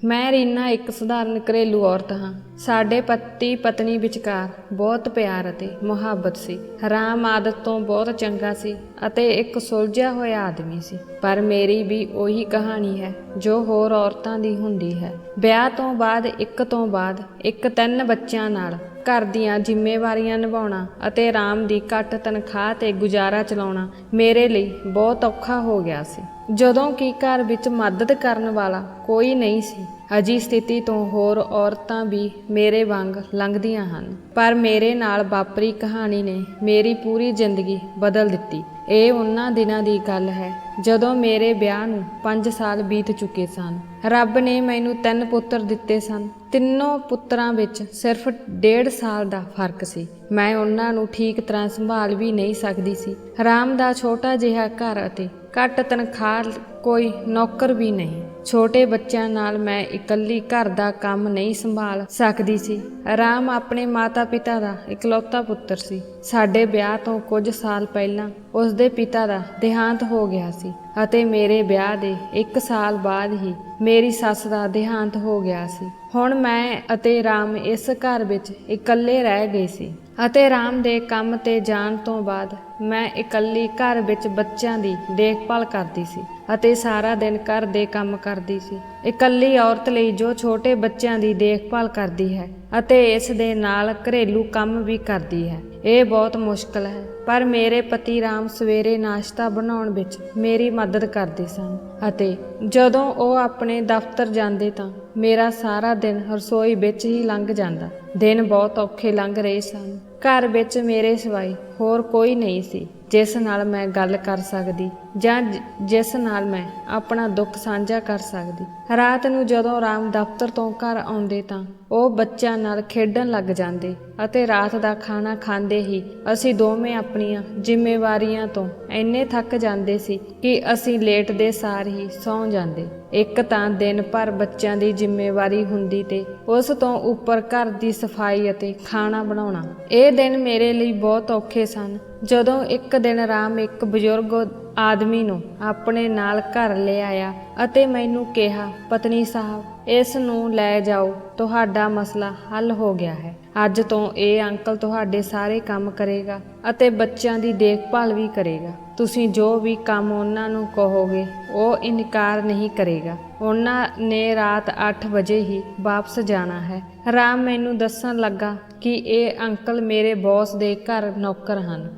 ਮੈਂ ਰੀਨਾ ਇੱਕ ਸਧਾਰਨ ਘਰੇਲੂ ਔਰਤ ਹਾਂ। ਸਾਡੇ ਪਤੀ ਪਤਨੀ ਵਿਚਕਾਰ ਬਹੁਤ ਪਿਆਰ ਅਤੇ ਮੁਹੱਬਤ ਸੀ। ਰਾਮ ਆਦਤ ਤੋਂ ਬਹੁਤ ਚੰਗਾ ਸੀ ਅਤੇ ਇੱਕ ਸੁਲਝਿਆ ਹੋਇਆ ਆਦਮੀ ਸੀ। ਪਰ ਮੇਰੀ ਵੀ ਉਹੀ ਕਹਾਣੀ ਹੈ ਜੋ ਹੋਰ ਔਰਤਾਂ ਦੀ ਹੁੰਦੀ ਹੈ। ਵਿਆਹ ਤੋਂ ਬਾਅਦ ਇੱਕ 3 ਬੱਚਿਆਂ ਨਾਲ ਘਰ ਦੀਆਂ ਜ਼ਿੰਮੇਵਾਰੀਆਂ ਨਿਭਾਉਣਾ ਅਤੇ ਰਾਮ ਦੀ ਘੱਟ ਤਨਖਾਹ 'ਤੇ ਗੁਜ਼ਾਰਾ ਚਲਾਉਣਾ ਮੇਰੇ ਲਈ ਬਹੁਤ ਔਖਾ ਹੋ ਗਿਆ ਸੀ। ਜਦੋਂ ਕਿ ਘਰ ਵਿੱਚ ਮਦਦ ਕਰਨ ਵਾਲਾ ਕੋਈ ਨਹੀਂ ਸੀ। ਅਜਿਹੀ ਸਥਿਤੀ ਤੋਂ ਹੋਰ ਔਰਤਾਂ ਵੀ ਮੇਰੇ ਵਾਂਗ ਲੰਘਦੀਆਂ ਹਨ, ਪਰ ਮੇਰੇ ਨਾਲ ਵਾਪਰੀ ਕਹਾਣੀ ਨੇ ਮੇਰੀ ਪੂਰੀ ਜ਼ਿੰਦਗੀ ਬਦਲ ਦਿੱਤੀ। ਇਹ ਉਹਨਾਂ ਦਿਨਾਂ ਦੀ ਗੱਲ ਹੈ ਜਦੋਂ ਮੇਰੇ ਵਿਆਹ ਨੂੰ 5 ਸਾਲ ਬੀਤ ਚੁੱਕੇ ਸਨ। ਰੱਬ ਨੇ ਮੈਨੂੰ 3 ਪੁੱਤਰ ਦਿੱਤੇ ਸਨ। ਤਿੰਨੋਂ ਪੁੱਤਰਾਂ ਵਿੱਚ ਸਿਰਫ 1.5 ਸਾਲ ਦਾ ਫਰਕ ਸੀ। ਮੈਂ ਉਹਨਾਂ ਨੂੰ ਠੀਕ ਤਰ੍ਹਾਂ ਸੰਭਾਲ ਵੀ ਨਹੀਂ ਸਕਦੀ ਸੀ। ਰਾਮ ਦਾ ਛੋਟਾ ਜਿਹਾ ਘਰ ਅਤੇ ਘੱਟ ਤਨਖਾਹ, ਕੋਈ ਨੌਕਰ ਵੀ ਨਹੀਂ। ਛੋਟੇ ਬੱਚਿਆਂ ਨਾਲ ਮੈਂ ਇਕੱਲੀ ਘਰ ਦਾ ਕੰਮ ਨਹੀਂ ਸੰਭਾਲ ਸਕਦੀ ਸੀ। ਰਾਮ ਆਪਣੇ ਮਾਤਾ ਪਿਤਾ ਦਾ ਇਕਲੌਤਾ ਪੁੱਤਰ ਸੀ। ਸਾਡੇ ਵਿਆਹ ਤੋਂ ਕੁਝ ਸਾਲ ਪਹਿਲਾਂ ਉਸ ਦੇ ਪਿਤਾ ਦਾ ਦੇਹਾਂਤ ਹੋ ਗਿਆ ਸੀ ਅਤੇ ਮੇਰੇ ਵਿਆਹ ਦੇ 1 ਸਾਲ ਬਾਅਦ ਹੀ ਮੇਰੀ ਸੱਸ ਦਾ ਦੇਹਾਂਤ ਹੋ ਗਿਆ ਸੀ। ਹੁਣ ਮੈਂ ਅਤੇ ਰਾਮ ਇਸ ਘਰ ਵਿੱਚ ਇਕੱਲੇ ਰਹਿ ਗਏ ਸੀ ਅਤੇ ਰਾਮ ਦੇ ਕੰਮ 'ਤੇ ਜਾਣ ਤੋਂ ਬਾਅਦ ਮੈਂ ਇਕੱਲੀ ਘਰ ਵਿੱਚ ਬੱਚਿਆਂ ਦੀ ਦੇਖਭਾਲ ਕਰਦੀ ਸੀ ਅਤੇ ਸਾਰਾ ਦਿਨ ਘਰ ਦੇ ਕੰਮ ਕਰਦੀ ਸੀ। ਇਕੱਲੀ ਔਰਤ ਲਈ ਜੋ ਛੋਟੇ ਬੱਚਿਆਂ ਦੀ ਦੇਖਭਾਲ ਕਰਦੀ ਹੈ ਅਤੇ ਇਸ ਦੇ ਨਾਲ ਘਰੇਲੂ ਕੰਮ ਵੀ ਕਰਦੀ ਹੈ, ਇਹ ਬਹੁਤ ਮੁਸ਼ਕਲ ਹੈ। ਪਰ ਮੇਰੇ ਪਤੀ ਰਾਮ ਸਵੇਰੇ ਨਾਸ਼ਤਾ ਬਣਾਉਣ ਵਿੱਚ ਮੇਰੀ ਮਦਦ ਕਰਦੇ ਸਨ ਅਤੇ ਜਦੋਂ ਉਹ ਆਪਣੇ ਦਫ਼ਤਰ ਜਾਂਦੇ ਤਾਂ ਮੇਰਾ ਸਾਰਾ ਦਿਨ ਰਸੋਈ ਵਿੱਚ ਹੀ ਲੰਘ ਜਾਂਦਾ। ਦਿਨ ਬਹੁਤ ਔਖੇ ਲੰਘ ਰਹੇ ਸਨ। ਘਰ ਵਿੱਚ ਮੇਰੇ ਸਿਵਾਏ ਹੋਰ ਕੋਈ ਨਹੀਂ ਸੀ ਜਿਸ ਨਾਲ ਮੈਂ ਗੱਲ ਕਰ ਸਕਦੀ ਜਾਂ ਜਿਸ ਨਾਲ ਮੈਂ ਆਪਣਾ ਦੁੱਖ ਸਾਂਝਾ ਕਰ ਸਕਦੀ। ਰਾਤ ਨੂੰ ਜਦੋਂ ਰਾਮ ਦਫ਼ਤਰ ਤੋਂ ਘਰ ਆਉਂਦੇ ਤਾਂ ਉਹ ਬੱਚਿਆਂ ਨਾਲ ਖੇਡਣ ਲੱਗ ਜਾਂਦੇ ਅਤੇ ਰਾਤ ਦਾ ਖਾਣਾ ਖਾਂਦੇ ਹੀ ਅਸੀਂ ਦੋਵੇਂ ਆਪਣੀਆਂ ਜ਼ਿੰਮੇਵਾਰੀਆਂ ਤੋਂ ਇੰਨੇ ਥੱਕ ਜਾਂਦੇ ਸੀ ਕਿ ਅਸੀਂ ਲੇਟਦੇ ਸਾਰ ਹੀ ਸੌਂ ਜਾਂਦੇ। ਇੱਕ ਤਾਂ ਦਿਨ ਭਰ ਬੱਚਿਆਂ ਦੀ ਜ਼ਿੰਮੇਵਾਰੀ ਹੁੰਦੀ ਤੇ ਉਸ ਤੋਂ ਉੱਪਰ ਘਰ ਦੀ ਸਫਾਈ ਅਤੇ ਖਾਣਾ ਬਣਾਉਣਾ। ਇਹ ਦਿਨ ਮੇਰੇ ਲਈ ਬਹੁਤ ਔਖੇ ਸਨ। ਜਦੋਂ ਇੱਕ ਦਿਨ ਰਾਮ ਇੱਕ ਬਜ਼ੁਰਗ ਆਦਮੀ ਨੂੰ ਆਪਣੇ ਨਾਲ ਘਰ ਲੈ ਆਇਆ ਅਤੇ ਮੈਨੂੰ ਕਿਹਾ, ਪਤਨੀ ਸਾਹਿਬ, ਇਸ ਨੂੰ ਲੈ ਜਾਓ, ਤੁਹਾਡਾ ਮਸਲਾ ਹੱਲ ਹੋ ਗਿਆ ਹੈ। ਅੱਜ ਤੋਂ ਇਹ ਅੰਕਲ ਤੁਹਾਡੇ ਸਾਰੇ ਕੰਮ ਕਰੇਗਾ ਅਤੇ ਬੱਚਿਆਂ ਦੀ ਦੇਖਭਾਲ ਵੀ ਕਰੇਗਾ। ਤੁਸੀਂ ਜੋ ਵੀ ਕੰਮ ਉਹਨਾਂ ਨੂੰ ਕਹੋਗੇ ਉਹ ਇਨਕਾਰ ਨਹੀਂ ਕਰੇਗਾ। ਉਹਨਾਂ ਨੇ ਰਾਤ 8 ਵਜੇ ਹੀ ਵਾਪਸ ਜਾਣਾ ਹੈ। ਰਾਮ ਮੈਨੂੰ ਦੱਸਣ ਲੱਗਾ ਕਿ ਇਹ ਅੰਕਲ ਮੇਰੇ ਬੌਸ ਦੇ ਘਰ ਨੌਕਰ ਹਨ।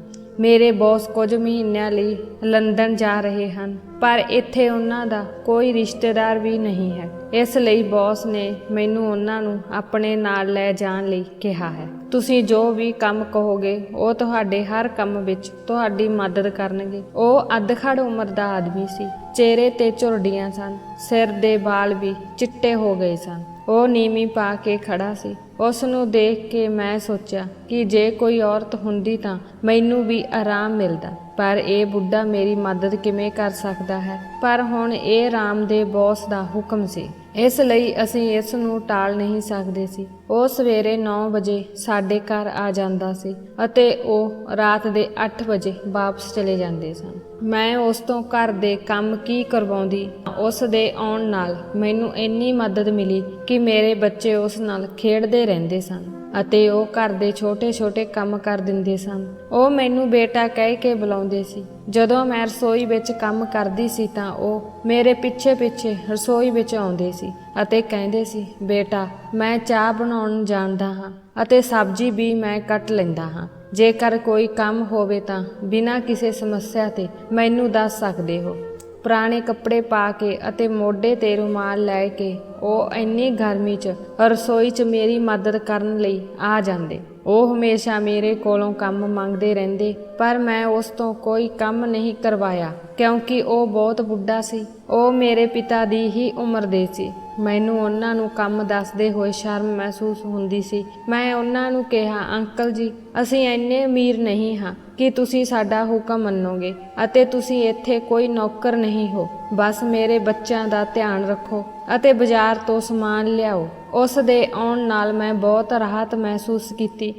ਮੇਰੇ ਬੌਸ ਕੁਝ ਮਹੀਨਿਆਂ ਲਈ ਲੰਦਨ ਜਾ ਰਹੇ ਹਨ, ਪਰ ਇੱਥੇ ਉਹਨਾਂ ਦਾ ਕੋਈ ਰਿਸ਼ਤੇਦਾਰ ਵੀ ਨਹੀਂ ਹੈ। ਇਸ ਲਈ ਬੌਸ ਨੇ ਮੈਨੂੰ ਉਹਨਾਂ ਨੂੰ ਆਪਣੇ ਨਾਲ ਲੈ ਜਾਣ ਲਈ ਕਿਹਾ ਹੈ। ਤੁਸੀਂ ਜੋ ਵੀ ਕੰਮ ਕਹੋਗੇ ਉਹ ਤੁਹਾਡੇ ਹਰ ਕੰਮ ਵਿੱਚ ਤੁਹਾਡੀ ਮਦਦ ਕਰਨਗੇ। ਉਹ ਅੱਧਖੜ ਉਮਰ ਦਾ ਆਦਮੀ ਸੀ। ਚਿਹਰੇ 'ਤੇ ਝੁਰੜੀਆਂ ਸਨ, ਸਿਰ ਦੇ ਵਾਲ ਵੀ ਚਿੱਟੇ ਹੋ ਗਏ ਸਨ। ਉਹ ਨੀਵੀਂ ਪਾ ਕੇ ਖੜਾ ਸੀ। ਉਸ ਨੂੰ ਦੇਖ ਕੇ ਮੈਂ ਸੋਚਿਆ ਕਿ ਜੇ ਕੋਈ ਔਰਤ ਹੁੰਦੀ ਤਾਂ ਮੈਨੂੰ ਵੀ ਆਰਾਮ ਮਿਲਦਾ, ਪਰ ਇਹ ਬੁੱਢਾ ਮੇਰੀ ਮਦਦ ਕਿਵੇਂ ਕਰ ਸਕਦਾ ਹੈ। ਪਰ ਹੁਣ ਇਹ ਰਾਮ ਦੇ ਬੌਸ ਦਾ ਹੁਕਮ ਸੀ, ਇਸ ਲਈ ਅਸੀਂ ਇਸ ਨੂੰ ਟਾਲ ਨਹੀਂ ਸਕਦੇ ਸੀ। ਉਹ ਸਵੇਰੇ 9 ਵਜੇ ਸਾਡੇ ਘਰ ਆ ਜਾਂਦਾ ਸੀ ਅਤੇ ਉਹ ਰਾਤ ਦੇ 8 ਵਜੇ ਵਾਪਸ ਚਲੇ ਜਾਂਦੇ ਸਨ। ਮੈਂ ਉਸ ਤੋਂ ਘਰ ਦੇ ਕੰਮ ਕੀ ਕਰਵਾਉਂਦੀ। ਉਸ ਦੇ ਆਉਣ ਨਾਲ ਮੈਨੂੰ ਇੰਨੀ ਮਦਦ ਮਿਲੀ ਕਿ ਮੇਰੇ ਬੱਚੇ ਉਸ ਨਾਲ ਖੇਡਦੇ ਰਹਿੰਦੇ ਸਨ ਅਤੇ ਉਹ ਘਰ ਦੇ ਛੋਟੇ-ਛੋਟੇ ਕੰਮ ਕਰ ਦਿੰਦੇ ਸਨ। ਉਹ ਮੈਨੂੰ ਬੇਟਾ ਕਹਿ ਕੇ ਬੁਲਾਉਂਦੇ ਸੀ। ਜਦੋਂ ਮੈਂ ਰਸੋਈ ਵਿੱਚ ਕੰਮ ਕਰਦੀ ਸੀ ਤਾਂ ਉਹ ਮੇਰੇ ਪਿੱਛੇ-ਪਿੱਛੇ ਰਸੋਈ ਵਿੱਚ ਆਉਂਦੇ ਸੀ ਅਤੇ ਕਹਿੰਦੇ ਸੀ, ਬੇਟਾ, ਮੈਂ ਚਾਹ ਬਣਾਉਣ ਜਾਣਦਾ ਹਾਂ ਅਤੇ ਸਬਜ਼ੀ ਵੀ ਮੈਂ ਕੱਟ ਲੈਂਦਾ ਹਾਂ। ਜੇਕਰ ਕੋਈ ਕੰਮ ਹੋਵੇ ਤਾਂ ਬਿਨਾਂ ਕਿਸੇ ਸਮੱਸਿਆ 'ਤੇ ਮੈਨੂੰ ਦੱਸ ਸਕਦੇ ਹੋ। ਪੁਰਾਣੇ ਕੱਪੜੇ ਪਾ ਕੇ ਅਤੇ ਮੋਢੇ 'ਤੇ ਰੁਮਾਲ ਲੈ ਕੇ ਉਹ ਇੰਨੀ ਗਰਮੀ 'ਚ ਰਸੋਈ 'ਚ ਮੇਰੀ ਮਦਦ ਕਰਨ ਲਈ ਆ ਜਾਂਦੇ। ਉਹ ਹਮੇਸ਼ਾ ਮੇਰੇ ਕੋਲੋਂ ਕੰਮ ਮੰਗਦੇ ਰਹਿੰਦੇ, ਪਰ ਮੈਂ ਉਸ ਤੋਂ ਕੋਈ ਕੰਮ ਨਹੀਂ ਕਰਵਾਇਆ ਕਿਉਂਕਿ ਉਹ ਬਹੁਤ ਬੁੱਢਾ ਸੀ। ਉਹ ਮੇਰੇ ਪਿਤਾ ਦੀ ਹੀ ਉਮਰ ਦੇ ਸੀ। ਮੈਨੂੰ ਉਹਨਾਂ ਨੂੰ ਕੰਮ ਦੱਸਦੇ ਹੋਏ ਸ਼ਰਮ ਮਹਿਸੂਸ ਹੁੰਦੀ ਸੀ। ਮੈਂ ਉਹਨਾਂ ਨੂੰ ਕਿਹਾ, ਅੰਕਲ ਜੀ, ਅਸੀਂ ਇੰਨੇ ਅਮੀਰ ਨਹੀਂ ਹਾਂ ਕਿ ਤੁਸੀਂ ਸਾਡਾ ਹੁਕਮ ਮੰਨੋਗੇ ਅਤੇ ਤੁਸੀਂ ਇੱਥੇ ਕੋਈ ਨੌਕਰ ਨਹੀਂ ਹੋ। ਬਸ ਮੇਰੇ ਬੱਚਿਆਂ ਦਾ ਧਿਆਨ ਰੱਖੋ ਅਤੇ ਬਾਜ਼ਾਰ ਤੋਂ ਸਮਾਨ ਲਿਆਓ। ਉਸ ਦੇ ਆਉਣ ਨਾਲ ਮੈਂ ਬਹੁਤ ਰਾਹਤ ਮਹਿਸੂਸ ਕੀਤੀ।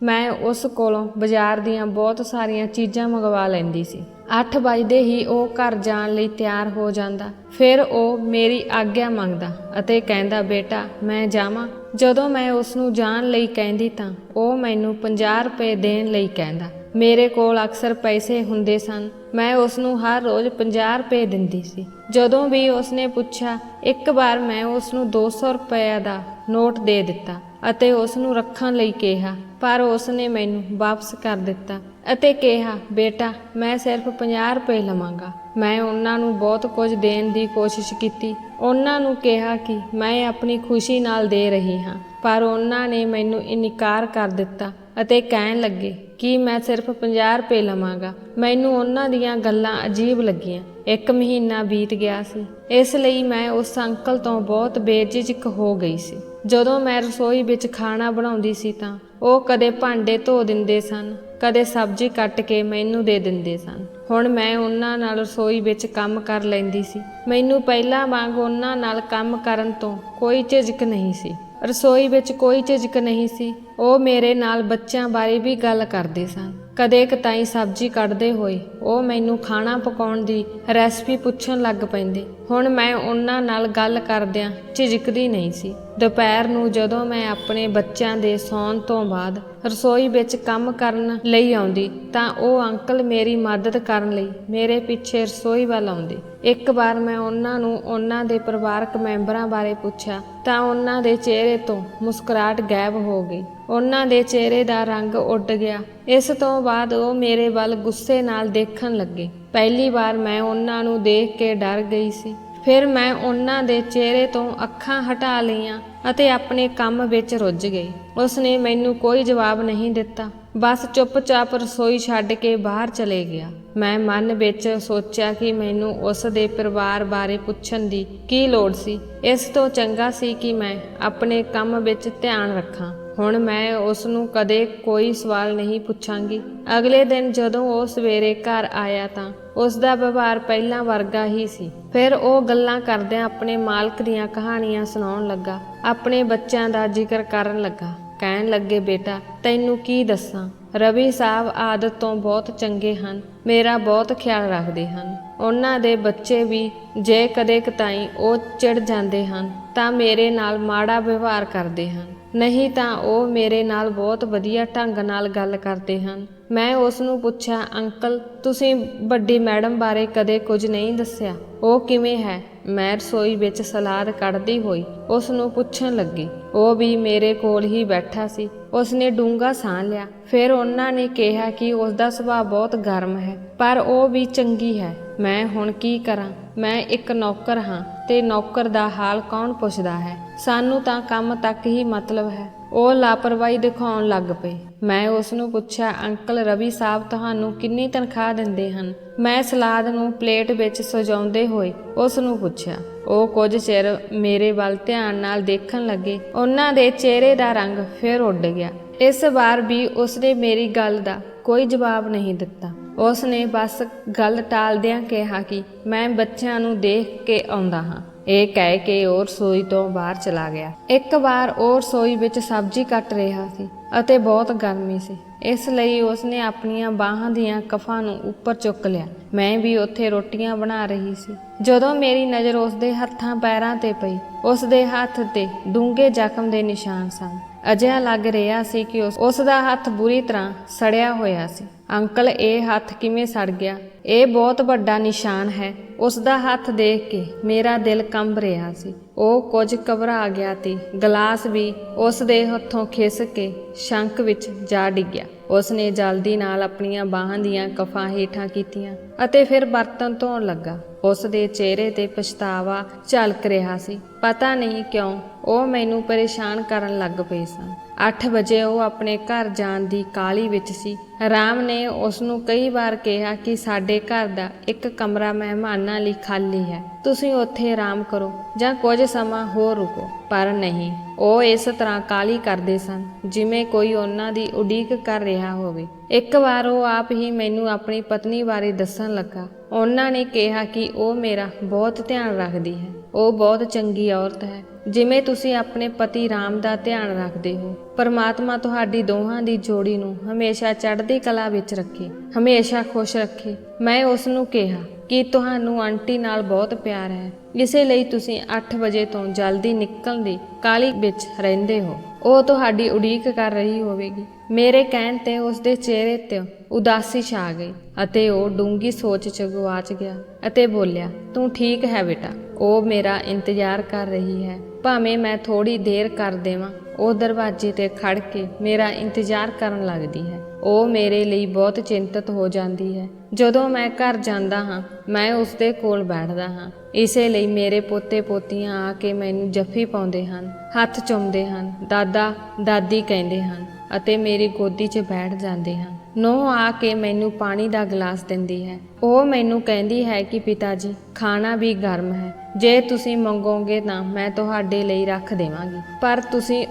ਮੈਂ ਉਸ ਕੋਲੋਂ ਬਾਜ਼ਾਰ ਦੀਆਂ ਬਹੁਤ ਸਾਰੀਆਂ ਚੀਜ਼ਾਂ ਮੰਗਵਾ ਲੈਂਦੀ ਸੀ 8 ਵਜਦੇ ਹੀ ਉਹ ਘਰ ਜਾਣ ਲਈ ਤਿਆਰ ਹੋ ਜਾਂਦਾ। ਫਿਰ ਉਹ ਮੇਰੀ ਆਗਿਆ ਮੰਗਦਾ ਅਤੇ ਕਹਿੰਦਾ, ਬੇਟਾ ਮੈਂ ਜਾਵਾਂ। ਜਦੋਂ ਮੈਂ ਉਸ ਨੂੰ ਜਾਣ ਲਈ ਕਹਿੰਦੀ ਤਾਂ ਉਹ ਮੈਨੂੰ 50 ਰੁਪਏ ਦੇਣ ਲਈ ਕਹਿੰਦਾ। ਮੇਰੇ ਕੋਲ ਅਕਸਰ ਪੈਸੇ ਹੁੰਦੇ ਸਨ। ਮੈਂ ਉਸ ਨੂੰ ਹਰ ਰੋਜ਼ 50 ਰੁਪਏ ਦਿੰਦੀ ਸੀ। ਜਦੋਂ ਵੀ ਉਸਨੇ ਪੁੱਛਿਆ, ਇੱਕ ਵਾਰ ਮੈਂ ਉਸ ਨੂੰ 200 ਰੁਪਏ ਦਾ ਨੋਟ ਦੇ ਦਿੱਤਾ ਅਤੇ ਉਸ ਨੂੰ ਰੱਖਣ ਲਈ ਕਿਹਾ, ਪਰ ਉਸ ਨੇ ਮੈਨੂੰ ਵਾਪਸ ਕਰ ਦਿੱਤਾ ਅਤੇ ਕਿਹਾ, ਬੇਟਾ ਮੈਂ ਸਿਰਫ 50 ਰੁਪਏ ਲਵਾਂਗਾ। ਮੈਂ ਉਹਨਾਂ ਨੂੰ ਬਹੁਤ ਕੁਝ ਦੇਣ ਦੀ ਕੋਸ਼ਿਸ਼ ਕੀਤੀ। ਉਹਨਾਂ ਨੂੰ ਕਿਹਾ ਕਿ ਮੈਂ ਆਪਣੀ ਖੁਸ਼ੀ ਨਾਲ ਦੇ ਰਹੀ ਹਾਂ, ਪਰ ਉਹਨਾਂ ਨੇ ਮੈਨੂੰ ਇਨਕਾਰ ਕਰ ਦਿੱਤਾ ਅਤੇ ਕਹਿਣ ਲੱਗੇ ਕਿ ਮੈਂ ਸਿਰਫ 50 ਰੁਪਏ ਲਵਾਂਗਾ। ਮੈਨੂੰ ਉਹਨਾਂ ਦੀਆਂ ਗੱਲਾਂ ਅਜੀਬ ਲੱਗੀਆਂ। 1 ਮਹੀਨਾ ਬੀਤ ਗਿਆ ਸੀ, ਇਸ ਲਈ ਮੈਂ ਉਸ ਅੰਕਲ ਤੋਂ ਬਹੁਤ ਬੇਝਿਜਕ ਹੋ ਗਈ ਸੀ। ਜਦੋਂ ਮੈਂ ਰਸੋਈ ਵਿੱਚ ਖਾਣਾ ਬਣਾਉਂਦੀ ਸੀ ਤਾਂ ਉਹ ਕਦੇ ਭਾਂਡੇ ਧੋ ਦਿੰਦੇ ਸਨ, ਕਦੇ ਸਬਜ਼ੀ ਕੱਟ ਕੇ ਮੈਨੂੰ ਦੇ ਦਿੰਦੇ ਸਨ। ਹੁਣ ਮੈਂ ਉਹਨਾਂ ਨਾਲ ਰਸੋਈ ਵਿੱਚ ਕੰਮ ਕਰ ਲੈਂਦੀ ਸੀ। ਮੈਨੂੰ ਪਹਿਲਾਂ ਵਾਂਗ ਉਹਨਾਂ ਨਾਲ ਕੰਮ ਕਰਨ ਤੋਂ ਕੋਈ ਝਿਜਕ ਨਹੀਂ ਸੀ। ਰਸੋਈ ਵਿੱਚ ਕੋਈ ਝਿਜਕ ਨਹੀਂ ਸੀ। ਉਹ ਮੇਰੇ ਨਾਲ ਬੱਚਿਆਂ ਬਾਰੇ ਵੀ ਗੱਲ ਕਰਦੇ ਸਨ। ਕਦੇ ਕਤਾਈ ਸਬਜ਼ੀ ਕੱਟਦੇ ਹੋਏ ਉਹ ਮੈਨੂੰ ਖਾਣਾ ਪਕਾਉਣ ਦੀ ਰੈਸਪੀ ਪੁੱਛਣ ਲੱਗ ਪੈਂਦੇ। ਹੁਣ ਮੈਂ ਉਹਨਾਂ ਨਾਲ ਗੱਲ ਕਰਦਿਆਂ ਝਿਜਕਦੀ ਨਹੀਂ ਸੀ। ਦੁਪਹਿਰ ਨੂੰ ਜਦੋਂ ਮੈਂ ਆਪਣੇ ਬੱਚਿਆਂ ਦੇ ਸੌਣ ਤੋਂ ਬਾਅਦ ਰਸੋਈ ਵਿੱਚ ਕੰਮ ਕਰਨ ਲਈ ਆਉਂਦੀ ਤਾਂ ਉਹ ਅੰਕਲ ਮੇਰੀ ਮਦਦ ਕਰਨ ਲਈ ਮੇਰੇ ਪਿੱਛੇ ਰਸੋਈ ਵੱਲ ਆਉਂਦੇ। ਇੱਕ ਵਾਰ ਮੈਂ ਉਹਨਾਂ ਨੂੰ ਉਹਨਾਂ ਦੇ ਪਰਿਵਾਰਕ ਮੈਂਬਰਾਂ ਬਾਰੇ ਪੁੱਛਿਆ ਤਾਂ ਉਹਨਾਂ ਦੇ ਚਿਹਰੇ ਤੋਂ ਮੁਸਕਰਾਹਟ ਗਾਇਬ ਹੋ ਗਈ। ਉਹਨਾਂ ਦੇ ਚਿਹਰੇ ਦਾ ਰੰਗ ਉੱਡ ਗਿਆ। ਇਸ ਤੋਂ ਬਾਅਦ ਉਹ ਮੇਰੇ ਵੱਲ ਗੁੱਸੇ ਨਾਲ ਦੇਖਣ ਲੱਗੇ। ਪਹਿਲੀ ਵਾਰ ਮੈਂ ਉਹਨਾਂ ਨੂੰ ਦੇਖ ਕੇ ਡਰ ਗਈ ਸੀ। ਫਿਰ ਮੈਂ ਉਹਨਾਂ ਦੇ ਚਿਹਰੇ ਤੋਂ ਅੱਖਾਂ ਹਟਾ ਲਈਆਂ ਅਤੇ ਆਪਣੇ ਕੰਮ ਵਿੱਚ ਰੁੱਝ ਗਈ। ਉਸਨੇ ਮੈਨੂੰ ਕੋਈ ਜਵਾਬ ਨਹੀਂ ਦਿੱਤਾ, ਬਸ ਚੁੱਪਚਾਪ ਰਸੋਈ ਛੱਡ ਕੇ ਬਾਹਰ ਚਲੇ ਗਿਆ। ਮੈਂ ਮਨ ਵਿੱਚ ਸੋਚਿਆ ਕਿ ਮੈਨੂੰ ਉਸ ਦੇ ਪਰਿਵਾਰ ਬਾਰੇ ਪੁੱਛਣ ਦੀ ਕੀ ਲੋੜ ਸੀ। ਇਸ ਤੋਂ ਚੰਗਾ ਸੀ ਕਿ ਮੈਂ ਆਪਣੇ ਕੰਮ ਵਿੱਚ ਧਿਆਨ ਰੱਖਾਂ। ਹੁਣ ਮੈਂ ਉਸ ਨੂੰ ਕਦੇ ਕੋਈ ਸਵਾਲ ਨਹੀਂ ਪੁੱਛਾਂਗੀ। ਅਗਲੇ ਦਿਨ ਜਦੋਂ ਉਹ ਸਵੇਰੇ ਘਰ ਆਇਆ ਤਾਂ ਉਸ ਦਾ ਵਿਵਹਾਰ ਪਹਿਲਾਂ ਵਰਗਾ ਹੀ ਸੀ। ਫਿਰ ਉਹ ਗੱਲਾਂ ਕਰਦਿਆਂ ਆਪਣੇ ਮਾਲਕ ਦੀਆਂ ਕਹਾਣੀਆਂ ਸੁਣਾਉਣ ਲੱਗਾ। ਆਪਣੇ ਬੱਚਿਆਂ ਦਾ ਜ਼ਿਕਰ ਕਰਨ ਲੱਗਾ। ਕਹਿਣ ਲੱਗੇ, ਬੇਟਾ ਤੈਨੂੰ ਕੀ ਦੱਸਾਂ, ਰਵੀ ਸਾਹਿਬ ਆਦਤ ਤੋਂ ਬਹੁਤ ਚੰਗੇ ਹਨ। ਮੇਰਾ ਬਹੁਤ ਖਿਆਲ ਰੱਖਦੇ ਹਨ। ਉਹਨਾਂ ਦੇ ਬੱਚੇ ਵੀ ਜੇ ਕਦੇ ਕਤਾਈ ਉਹ ਚਿੜ ਜਾਂਦੇ ਹਨ ਤਾਂ ਮੇਰੇ ਨਾਲ ਮਾੜਾ ਵਿਵਹਾਰ ਕਰਦੇ ਹਨ, ਨਹੀਂ ਤਾਂ ਉਹ ਮੇਰੇ ਨਾਲ ਬਹੁਤ ਵਧੀਆ ਢੰਗ ਨਾਲ ਗੱਲ ਕਰਦੇ ਹਨ। ਮੈਂ ਉਸ ਨੂੰ ਪੁੱਛਿਆ, ਅੰਕਲ ਤੁਸੀਂ ਵੱਡੀ ਮੈਡਮ ਬਾਰੇ ਕਦੇ ਕੁਝ ਨਹੀਂ ਦੱਸਿਆ, ਉਹ ਕਿਵੇਂ ਹੈ? ਮੈਂ ਰਸੋਈ ਵਿੱਚ ਸਲਾਦ ਕੱਢਦੀ ਹੋਈ ਉਸ ਨੂੰ ਪੁੱਛਣ ਲੱਗੀ। ਉਹ ਵੀ ਮੇਰੇ ਕੋਲ ਹੀ ਬੈਠਾ ਸੀ। ਉਸਨੇ ਡੂੰਘਾ ਸਾਹ ਲਿਆ। ਫਿਰ ਉਹਨਾਂ ਨੇ ਕਿਹਾ ਕਿ ਉਸ ਦਾ ਸੁਭਾਅ ਬਹੁਤ ਗਰਮ ਹੈ, ਪਰ ਉਹ ਵੀ ਚੰਗੀ ਹੈ। ਮੈਂ ਹੁਣ ਕੀ ਕਰਾਂ? ਮੈਂ ਇੱਕ ਨੌਕਰ ਹਾਂ ਤੇ ਨੌਕਰ ਦਾ ਹਾਲ ਕੌਣ ਪੁੱਛਦਾ ਹੈ? ਸਾਨੂੰ ਤਾਂ ਕੰਮ ਤੱਕ ਹੀ ਮਤਲਬ ਹੈ। ਉਹ ਲਾਪਰਵਾਹੀ ਦਿਖਾਉਣ ਲੱਗ ਪਏ। ਮੈਂ ਉਸ ਨੂੰ ਪੁੱਛਿਆ, ਅੰਕਲ ਰਵੀ ਸਾਹਿਬ ਤੁਹਾਨੂੰ ਕਿੰਨੀ ਤਨਖਾਹ ਦਿੰਦੇ ਹਨ? ਮੈਂ ਸਲਾਦ ਨੂੰ ਪਲੇਟ ਵਿੱਚ ਸਜਾਉਂਦੇ ਹੋਏ ਉਸ ਨੂੰ ਪੁੱਛਿਆ। ਉਹ ਕੁਝ ਚਿਰ ਮੇਰੇ ਵੱਲ ਧਿਆਨ ਨਾਲ ਦੇਖਣ ਲੱਗੇ। ਉਹਨਾਂ ਦੇ ਚਿਹਰੇ ਦਾ ਰੰਗ ਫਿਰ ਉੱਡ ਗਿਆ। ਇਸ ਵਾਰ ਵੀ ਉਸਨੇ ਮੇਰੀ ਗੱਲ ਦਾ ਕੋਈ ਜਵਾਬ ਨਹੀਂ ਦਿੱਤਾ। ਉਸਨੇ ਬਸ ਗੱਲ ਟਾਲਦਿਆਂ ਕਿਹਾ ਕਿ ਮੈਂ ਬੱਚਿਆਂ ਨੂੰ ਦੇਖ ਕੇ ਆਉਂਦਾ ਹਾਂ। ਇਹ ਕਹਿ ਕੇ ਉਹ ਰਸੋਈ ਤੋਂ ਬਾਹਰ ਚਲਾ ਗਿਆ। ਇੱਕ ਵਾਰ ਉਹ ਰਸੋਈ ਵਿੱਚ ਸਬਜ਼ੀ ਕੱਟ ਰਿਹਾ ਸੀ ਅਤੇ ਬਹੁਤ ਗਰਮੀ ਸੀ, ਇਸ ਲਈ ਉਸਨੇ ਆਪਣੀਆਂ ਬਾਹਾਂ ਦੀਆਂ ਕਫਾਂ ਨੂੰ ਉੱਪਰ ਚੁੱਕ ਲਿਆ। ਮੈਂ ਵੀ ਉੱਥੇ ਰੋਟੀਆਂ ਬਣਾ ਰਹੀ ਸੀ ਜਦੋਂ ਮੇਰੀ ਨਜ਼ਰ ਉਸਦੇ ਹੱਥਾਂ ਪੈਰਾਂ ਤੇ ਪਈ। ਉਸਦੇ ਹੱਥ ਤੇ ਡੂੰਘੇ ਜ਼ਖਮ ਦੇ ਨਿਸ਼ਾਨ ਸਨ। ਅਜਿਹਾ ਲੱਗ ਰਿਹਾ ਸੀ ਕਿ ਉਸ ਦਾ ਹੱਥ ਬੁਰੀ ਤਰ੍ਹਾਂ ਸੜਿਆ ਹੋਇਆ ਸੀ। ਅੰਕਲ ਇਹ ਹੱਥ ਕਿਵੇਂ ਸੜ ਗਿਆ? ਇਹ ਬਹੁਤ ਵੱਡਾ ਨਿਸ਼ਾਨ ਹੈ। ਉਸ ਦਾ ਹੱਥ ਦੇਖ ਕੇ ਮੇਰਾ ਦਿਲ ਕੰਬ ਰਿਹਾ ਸੀ। ਉਹ ਕੁਝ ਘਬਰਾ ਗਿਆ ਤੇ ਗਲਾਸ ਵੀ ਉਸ ਦੇ ਹੱਥੋਂ ਖਿਸ ਕੇ ਸ਼ੰਕ ਵਿੱਚ ਜਾ ਡਿੱਗਿਆ। ਉਸਨੇ ਜਲਦੀ ਨਾਲ ਆਪਣੀਆਂ ਬਾਹਾਂ ਦੀਆਂ ਕਫਾਂ ਹੇਠਾਂ ਕੀਤੀਆਂ ਅਤੇ ਫਿਰ ਬਰਤਨ ਧੋਣ ਲੱਗਾ। ਉਸ ਦੇ ਚਿਹਰੇ ਤੇ ਪਛਤਾਵਾ ਝਲਕ ਰਿਹਾ ਸੀ। ਪਤਾ ਨਹੀਂ ਕਿਉਂ ਉਹ ਮੈਨੂੰ ਪਰੇਸ਼ਾਨ ਕਰਨ ਲੱਗ ਪਏ ਸਨ। 8 ਵਜੇ ਉਹ ਆਪਣੇ ਘਰ ਜਾਣ ਦੀ ਕਾਹਲੀ ਵਿੱਚ ਸੀ। ਰਾਮ ਨੇ ਉਸ ਨੂੰ ਕਈ ਵਾਰ ਕਿਹਾ ਕਿ ਸਾਡੇ ਘਰ ਦਾ ਇੱਕ ਕਮਰਾ ਮਹਿਮਾਨਾਂ ਲਈ ਖਾਲੀ ਹੈ, ਤੁਸੀਂ ਉੱਥੇ ਆਰਾਮ ਕਰੋ ਜਾਂ ਕੁਝ ਸਮਾਂ ਹੋਰ ਰੁਕੋ, ਪਰ ਨਹੀਂ, ਉਹ ਇਸ ਤਰ੍ਹਾਂ ਕਾਹਲੀ ਕਰਦੇ ਸਨ ਜਿਵੇਂ ਕੋਈ ਉਹਨਾਂ ਦੀ ਉਡੀਕ ਕਰ ਰਿਹਾ ਹੋਵੇ। ਇੱਕ ਵਾਰ ਉਹ ਆਪ ਹੀ ਮੈਨੂੰ ਆਪਣੀ ਪਤਨੀ ਬਾਰੇ ਦੱਸਣ ਲੱਗਾ। ਉਹਨਾਂ ਨੇ ਕਿਹਾ ਕਿ ਉਹ ਮੇਰਾ ਬਹੁਤ ਧਿਆਨ ਰੱਖਦੀ ਹੈ ਉਹ ਬਹੁਤ ਚੰਗੀ ਔਰਤ ਹੈ। ਜਿਵੇਂ ਤੁਸੀਂ ਆਪਣੇ ਪਤੀ ਰਾਮ ਦਾ ਧਿਆਨ ਰੱਖਦੇ ਹੋ, ਪਰਮਾਤਮਾ ਤੁਹਾਡੀ ਦੋਹਾਂ ਦੀ ਜੋੜੀ ਨੂੰ ਹਮੇਸ਼ਾ ਚੜ੍ਹਦੀ ਕਲਾ ਵਿੱਚ ਰੱਖੇ, ਹਮੇਸ਼ਾ ਖੁਸ਼ ਰੱਖੇ। ਮੈਂ ਉਸ ਨੂੰ ਕਿਹਾ ਕਿ ਤੁਹਾਨੂੰ ਆਂਟੀ ਨਾਲ ਬਹੁਤ ਪਿਆਰ ਹੈ, ਇਸੇ ਲਈ ਤੁਸੀਂ 8 ਵਜੇ ਤੋਂ ਜਲਦੀ ਨਿਕਲਣ ਦੀ ਕਾਹਲੀ ਵਿੱਚ ਰਹਿੰਦੇ ਹੋ। ਉਹ ਤੁਹਾਡੀ ਉਡੀਕ ਕਰ ਰਹੀ ਹੋਵੇਗੀ। ਮੇਰੇ ਕਹਿਣ ਤੇ ਉਸ ਦੇ ਚਿਹਰੇ ਤੇ ਉਦਾਸੀ ਛਾ ਗਈ ਅਤੇ ਉਹ ਡੂੰਘੀ ਸੋਚ 'ਚ ਗੁਆਚ ਗਿਆ ਅਤੇ ਬੋਲਿਆ, ਤੂੰ ਠੀਕ ਹੈ ਬੇਟਾ, ਉਹ ਮੇਰਾ ਇੰਤਜ਼ਾਰ ਕਰ ਰਹੀ ਹੈ। ਭਾਵੇਂ ਮੈਂ ਥੋੜੀ ਦੇਰ ਕਰ ਦੇਵਾਂ, ਉਹ ਦਰਵਾਜ਼ੇ ਤੇ ਖੜ ਕੇ ਮੇਰਾ ਇੰਤਜ਼ਾਰ ਕਰਨ ਲੱਗਦੀ ਹੈ। ਉਹ ਮੇਰੇ ਲਈ ਬਹੁਤ ਚਿੰਤਤ ਹੋ ਜਾਂਦੀ ਹੈ। ਜਦੋਂ ਮੈਂ ਘਰ ਜਾਂਦਾ ਹਾਂ, ਮੈਂ ਉਸ ਦੇ ਕੋਲ ਬੈਠਦਾ ਹਾਂ। ਇਸੇ ਲਈ ਮੇਰੇ ਪੋਤੇ ਪੋਤੀਆਂ ਆ ਕੇ ਮੈਨੂੰ ਜੱਫੀ ਪਾਉਂਦੇ ਹਨ, ਹੱਥ ਚੁੰਮਦੇ ਹਨ, ਦਾਦਾ ਦਾਦੀ ਕਹਿੰਦੇ ਹਨ ਅਤੇ ਮੇਰੀ ਗੋਦੀ 'ਚ ਬੈਠ ਜਾਂਦੇ ਹਨ। ਨੂੰਹ ਆ ਕੇ ਮੈਨੂੰ ਪਾਣੀ ਦਾ ਗਲਾਸ ਦਿੰਦੀ ਹੈ। ਉਹ ਮੈਨੂੰ ਕਹਿੰਦੀ ਹੈ ਕਿ ਪਿਤਾ ਜੀ, ਖਾਣਾ ਵੀ ਗਰਮ ਹੈ, ਜੇ ਤੁਸੀਂ ਮੰਗੋਗੇ ਤਾਂ ਮੈਂ ਤੁਹਾਡੇ ਲਈ ਰੱਖ ਦੇਵਾਂਗੀ। ਪਰ ਤੁਸੀਂ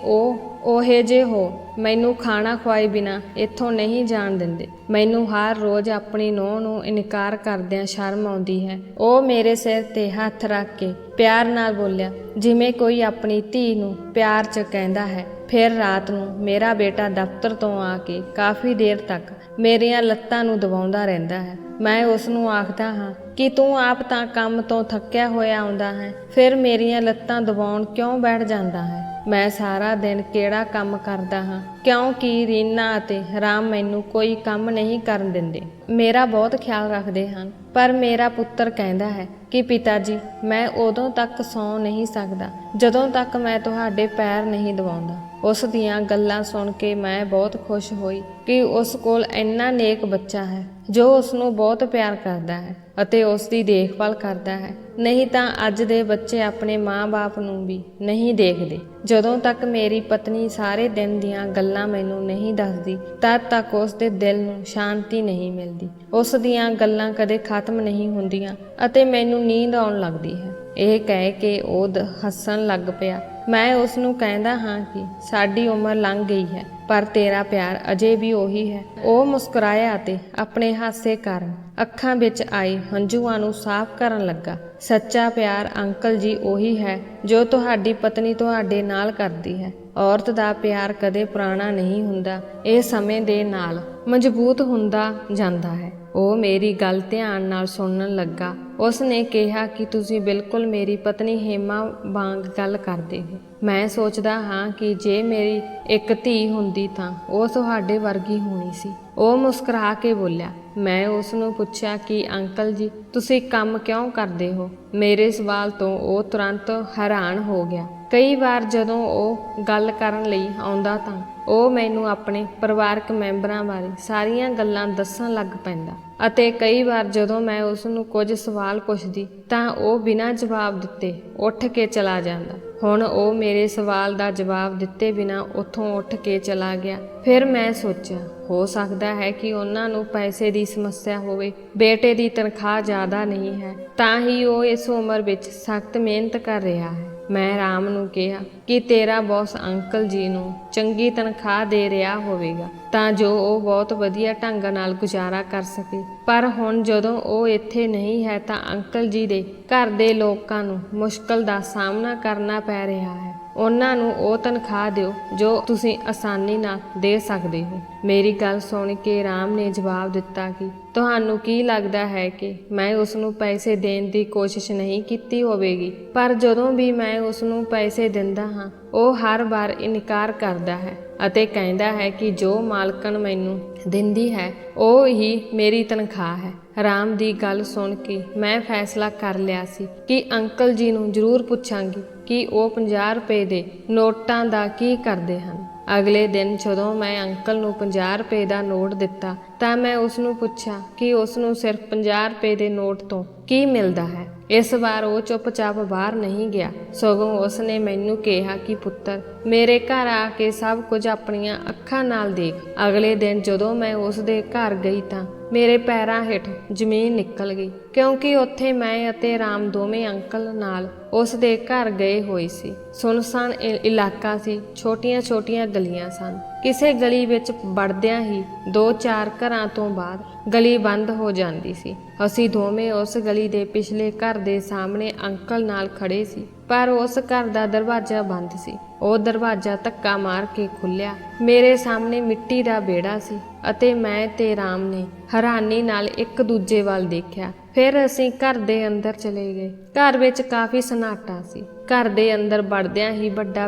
ਉਹੇ ਜੇ ਹੋ, ਮੈਨੂੰ ਖਾਣਾ ਖਵਾਏ ਬਿਨਾਂ ਇੱਥੋਂ ਨਹੀਂ ਜਾਣ ਦਿੰਦੇ। ਮੈਨੂੰ ਹਰ ਰੋਜ਼ ਆਪਣੀ ਨੂੰਹ ਨੂੰ ਇਨਕਾਰ ਕਰਦਿਆਂ ਸ਼ਰਮ ਆਉਂਦੀ ਹੈ। ਉਹ ਮੇਰੇ ਸਿਰ ਤੇ ਹੱਥ ਰੱਖ ਕੇ ਪਿਆਰ ਨਾਲ ਬੋਲਿਆ, ਜਿਵੇਂ ਕੋਈ ਆਪਣੀ ਧੀ ਨੂੰ ਪਿਆਰ 'ਚ ਕਹਿੰਦਾ ਹੈ। ਫਿਰ ਰਾਤ ਨੂੰ ਮੇਰਾ ਬੇਟਾ ਦਫ਼ਤਰ ਤੋਂ ਆ ਕੇ ਕਾਫੀ ਦੇਰ ਤੱਕ ਮੇਰੀਆਂ ਲੱਤਾਂ ਨੂੰ ਦਬਾਉਂਦਾ ਰਹਿੰਦਾ ਹੈ। ਮੈਂ ਉਸ ਨੂੰ ਆਖਦਾ ਹਾਂ ਕਿ ਤੂੰ ਆਪ ਤਾਂ ਕੰਮ ਤੋਂ ਥੱਕਿਆ ਹੋਇਆ ਆਉਂਦਾ ਹੈ, ਫਿਰ ਮੇਰੀਆਂ ਲੱਤਾਂ ਦਬਾਉਣ ਕਿਉਂ ਬੈਠ ਜਾਂਦਾ ਹੈ। ਮੈਂ ਸਾਰਾ ਦਿਨ ਕਿਹੜਾ ਕੰਮ ਕਰਦਾ ਹਾਂ, ਕਿਉਂਕਿ ਰੀਨਾ ਅਤੇ ਰਾਮ ਮੈਨੂੰ ਕੋਈ ਕੰਮ ਨਹੀਂ ਕਰਨ ਦਿੰਦੇ, ਮੇਰਾ ਬਹੁਤ ਖਿਆਲ ਰੱਖਦੇ ਹਨ। ਪਰ ਮੇਰਾ ਪੁੱਤਰ ਕਹਿੰਦਾ ਹੈ ਕਿ ਪਿਤਾ ਜੀ, ਮੈਂ ਉਦੋਂ ਤੱਕ ਸੌਂ ਨਹੀਂ ਸਕਦਾ ਜਦੋਂ ਤੱਕ ਮੈਂ ਤੁਹਾਡੇ ਪੈਰ ਨਹੀਂ ਦਬਾਉਂਦਾ। ਉਸ ਦੀਆਂ ਗੱਲਾਂ ਸੁਣ ਕੇ ਮੈਂ ਬਹੁਤ ਖੁਸ਼ ਹੋਈ ਕਿ ਉਸ ਕੋਲ ਇੰਨਾ ਨੇਕ ਬੱਚਾ ਹੈ ਜੋ ਉਸ ਨੂੰ ਬਹੁਤ ਪਿਆਰ ਕਰਦਾ ਹੈ ਅਤੇ ਉਸ ਦੀ ਦੇਖਭਾਲ ਕਰਦਾ ਹੈ। ਨਹੀਂ ਤਾਂ ਅੱਜ ਦੇ ਬੱਚੇ ਆਪਣੇ ਮਾਂ-ਬਾਪ ਨੂੰ ਵੀ ਨਹੀਂ ਦੇਖਦੇ। ਜਦੋਂ ਤੱਕ ਮੇਰੀ ਪਤਨੀ ਸਾਰੇ ਦਿਨ ਦੀਆਂ ਗੱਲਾਂ ਮੈਨੂੰ ਨਹੀਂ ਦੱਸਦੀ, ਤਦ ਤੱਕ ਉਸ ਦੇ ਦਿਲ ਨੂੰ ਸ਼ਾਂਤੀ ਨਹੀਂ ਮਿਲਦੀ। ਉਸ ਦੀਆਂ ਗੱਲਾਂ ਕਦੇ ਖਤਮ ਨਹੀਂ ਹੁੰਦੀਆਂ ਅਤੇ ਮੈਨੂੰ ਨੀਂਦ ਆਉਣ ਲੱਗਦੀ ਹੈ। ਇਹ ਕਹਿ ਕੇ ਉਹ ਹੱਸਣ ਲੱਗ ਪਿਆ। ਮੈਂ ਉਸ ਨੂੰ ਕਹਿੰਦਾ ਹਾਂ ਕਿ ਸਾਡੀ ਉਮਰ ਲੰਘ ਗਈ ਹੈ, ਪਰ ਤੇਰਾ ਪਿਆਰ ਅਜੇ ਵੀ ਉਹੀ ਹੈ। ਉਹ ਮੁਸਕਰਾਇਆ ਅਤੇ ਆਪਣੇ ਹਾਸੇ ਕਾਰਨ ਅੱਖਾਂ ਵਿੱਚ ਆਏ ਹੰਝੂਆਂ ਨੂੰ ਸਾਫ਼ ਕਰਨ ਲੱਗਾ। ਸੱਚਾ ਪਿਆਰ ਅੰਕਲ ਜੀ ਉਹੀ ਹੈ ਜੋ ਤੁਹਾਡੀ ਪਤਨੀ ਤੁਹਾਡੇ ਨਾਲ ਕਰਦੀ ਹੈ। ਔਰਤ ਦਾ ਪਿਆਰ ਕਦੇ ਪੁਰਾਣਾ ਨਹੀਂ ਹੁੰਦਾ, ਇਹ ਸਮੇਂ ਦੇ ਨਾਲ ਮਜ਼ਬੂਤ ਹੁੰਦਾ ਜਾਂਦਾ ਹੈ। ਉਹ ਮੇਰੀ ਗੱਲ ਧਿਆਨ ਨਾਲ ਸੁਣਨ ਲੱਗਾ। ਉਸ ਨੇ ਕਿਹਾ ਕਿ ਤੁਸੀਂ ਬਿਲਕੁਲ ਮੇਰੀ ਪਤਨੀ ਹੇਮਾ ਵਾਂਗ ਗੱਲ ਕਰਦੇ ਹੋ। ਮੈਂ ਸੋਚਦਾ ਹਾਂ ਕਿ ਜੇ ਮੇਰੀ ਇੱਕ ਧੀ ਹੁੰਦੀ ਤਾਂ ਉਹ ਤੁਹਾਡੇ ਵਰਗੀ ਹੋਣੀ ਸੀ। ਉਹ ਮੁਸਕਰਾ ਕੇ ਬੋਲਿਆ। ਮੈਂ ਉਸ ਨੂੰ ਪੁੱਛਿਆ ਕਿ ਅੰਕਲ ਜੀ, ਤੁਸੀਂ ਕੰਮ ਕਿਉਂ ਕਰਦੇ ਹੋ? ਮੇਰੇ ਸਵਾਲ ਤੋਂ ਉਹ ਤੁਰੰਤ ਹੈਰਾਨ ਹੋ ਗਿਆ। ਕਈ ਵਾਰ ਜਦੋਂ ਉਹ ਗੱਲ ਕਰਨ ਲਈ ਆਉਂਦਾ ਤਾਂ ਉਹ ਮੈਨੂੰ ਆਪਣੇ ਪਰਿਵਾਰਕ ਮੈਂਬਰਾਂ ਬਾਰੇ ਸਾਰੀਆਂ ਗੱਲਾਂ ਦੱਸਣ ਲੱਗ ਪੈਂਦਾ ਅਤੇ ਕਈ ਵਾਰ ਜਦੋਂ ਮੈਂ ਉਸ ਨੂੰ ਕੁਝ ਸਵਾਲ ਪੁੱਛਦੀ ਤਾਂ ਉਹ ਬਿਨਾਂ ਜਵਾਬ ਦਿੱਤੇ ਉੱਠ ਕੇ ਚਲਾ ਜਾਂਦਾ। ਹੁਣ ਉਹ ਮੇਰੇ ਸਵਾਲ ਦਾ ਜਵਾਬ ਦਿੱਤੇ ਬਿਨਾਂ ਉੱਥੋਂ ਉੱਠ ਕੇ ਚਲਾ ਗਿਆ। ਫਿਰ ਮੈਂ ਸੋਚਿਆ, ਹੋ ਸਕਦਾ ਹੈ ਕਿ ਉਹਨਾਂ ਨੂੰ ਪੈਸੇ ਦੀ ਸਮੱਸਿਆ ਹੋਵੇ। ਬੇਟੇ ਦੀ ਤਨਖਾਹ ਜ਼ਿਆਦਾ ਨਹੀਂ ਹੈ, ਤਾਂ ਹੀ ਉਹ ਇਸ ਉਮਰ ਵਿੱਚ ਸਖਤ ਮਿਹਨਤ ਕਰ ਰਿਹਾ ਹੈ। ਮੈਂ ਰਾਮ ਨੂੰ ਕਿਹਾ ਕਿ ਤੇਰਾ ਬੌਸ ਅੰਕਲ ਜੀ ਨੂੰ ਚੰਗੀ ਤਨਖਾਹ ਦੇ ਰਿਹਾ ਹੋਵੇਗਾ ਤਾਂ ਜੋ ਉਹ ਬਹੁਤ ਵਧੀਆ ਢੰਗ ਨਾਲ ਗੁਜ਼ਾਰਾ ਕਰ ਸਕੇ। ਪਰ ਹੁਣ ਜਦੋਂ ਉਹ ਇੱਥੇ ਨਹੀਂ ਹੈ ਤਾਂ ਅੰਕਲ ਜੀ ਦੇ ਘਰ ਦੇ ਲੋਕਾਂ ਨੂੰ ਮੁਸ਼ਕਲ ਦਾ ਸਾਹਮਣਾ ਕਰਨਾ ਪੈ ਰਿਹਾ ਹੈ। ਉਹਨਾਂ ਨੂੰ ਉਹ ਤਨਖਾਹ ਦਿਓ ਜੋ ਤੁਸੀਂ ਆਸਾਨੀ ਨਾਲ ਦੇ ਸਕਦੇ ਹੋ। ਮੇਰੀ ਗੱਲ ਸੁਣ ਕੇ ਰਾਮ ਨੇ ਜਵਾਬ ਦਿੱਤਾ ਕਿ ਤੁਹਾਨੂੰ ਕੀ ਲੱਗਦਾ ਹੈ ਕਿ ਮੈਂ ਉਸ ਨੂੰ ਪੈਸੇ ਦੇਣ ਦੀ ਕੋਸ਼ਿਸ਼ ਨਹੀਂ ਕੀਤੀ ਹੋਵੇਗੀ? ਪਰ ਜਦੋਂ ਵੀ ਮੈਂ ਉਸ ਨੂੰ ਪੈਸੇ ਦਿੰਦਾ ਹਾਂ, ਉਹ ਹਰ ਵਾਰ ਇਨਕਾਰ ਕਰਦਾ ਹੈ ਅਤੇ ਕਹਿੰਦਾ ਹੈ ਕਿ ਜੋ ਮਾਲਕਣ ਮੈਨੂੰ ਦਿੰਦੀ ਹੈ ਉਹ ਹੀ ਮੇਰੀ ਤਨਖਾਹ ਹੈ। ਰਾਮ ਦੀ ਗੱਲ ਸੁਣ ਕੇ ਮੈਂ ਫੈਸਲਾ ਕਰ ਲਿਆ ਸੀ ਕਿ ਅੰਕਲ ਜੀ ਨੂੰ ਜ਼ਰੂਰ ਪੁੱਛਾਂਗੀ ਕਿ ਉਹ 50 ਰੁਪਏ ਦੇ ਨੋਟਾਂ ਦਾ ਕੀ ਕਰਦੇ ਹਨ। ਅਗਲੇ ਦਿਨ ਜਦੋਂ ਮੈਂ ਅੰਕਲ ਨੂੰ 50 ਰੁਪਏ ਦਾ ਨੋਟ ਦਿੱਤਾ ਤਾਂ ਮੈਂ ਉਸ ਨੂੰ ਪੁੱਛਿਆ ਕਿ ਉਸ ਨੂੰ ਸਿਰਫ 50 ਰੁਪਏ ਦੇ ਨੋਟ ਤੋਂ ਕੀ ਮਿਲਦਾ ਹੈ। ਇਸ ਵਾਰ ਉਹ ਚੁੱਪਚਾਪ ਬਾਹਰ ਨਹੀਂ ਗਿਆ, ਸਗੋਂ ਉਸ ਨੇ ਮੈਨੂੰ ਕਿਹਾ ਕਿ ਪੁੱਤਰ, ਮੇਰੇ ਘਰ ਆ ਕੇ ਸਭ ਕੁਝ ਆਪਣੀਆਂ ਅੱਖਾਂ ਨਾਲ ਦੇਖ। ਅਗਲੇ ਦਿਨ ਜਦੋਂ ਮੈਂ ਉਸ ਦੇ ਘਰ ਗਈ ਤਾਂ ਮੇਰੇ ਪੈਰਾਂ ਹੇਠ ਜ਼ਮੀਨ ਨਿਕਲ ਗਈ, ਕਿਉਂਕਿ ਉੱਥੇ ਮੈਂ ਅਤੇ ਰਾਮ ਦੋਵੇਂ ਅੰਕਲ ਨਾਲ ਉਸ ਦੇ ਘਰ ਗਏ ਹੋਏ ਸੀ। ਸੁੰਨਸਾਨ ਇਲਾਕਾ ਸੀ, ਛੋਟੀਆਂ-ਛੋਟੀਆਂ ਗਲੀਆਂ ਸਨ ਕਿਸੇ ਗਲੀ ਵਿੱਚ ਵੜਦਿਆਂ ਹੀ 2-4 ਘਰਾਂ ਤੋਂ ਬਾਅਦ ਗਲੀ ਬੰਦ ਹੋ ਜਾਂਦੀ ਸੀ। ਅਸੀਂ ਦੋਵੇਂ ਉਸ ਗਲੀ ਦੇ ਪਿਛਲੇ ਘਰ ਦੇ ਸਾਹਮਣੇ ਅੰਕਲ ਨਾਲ ਖੜੇ ਸੀ, ਪਰ ਉਸ ਘਰ ਦਾ ਦਰਵਾਜ਼ਾ ਬੰਦ ਸੀ। ਉਹ ਦਰਵਾਜ਼ਾ ਧੱਕਾ ਮਾਰ ਕੇ ਖੁੱਲਿਆ। ਮੇਰੇ ਸਾਹਮਣੇ ਮਿੱਟੀ ਦਾ ਵਿਹੜਾ ਸੀ ਅਤੇ ਮੈਂ ਤੇ ਰਾਮ ਨੇ ਹੈਰਾਨੀ ਨਾਲ ਇੱਕ ਦੂਜੇ ਵੱਲ ਦੇਖਿਆ। ਫਿਰ ਅਸੀਂ ਘਰ ਦੇ ਅੰਦਰ ਚਲੇ ਗਏ। ਘਰ ਵਿੱਚ ਕਾਫੀ ਸਨਾਟਾ ਸੀ। ਘਰ ਦੇ ਅੰਦਰ ਵੜਦਿਆਂ ਹੀ ਵੱਡਾ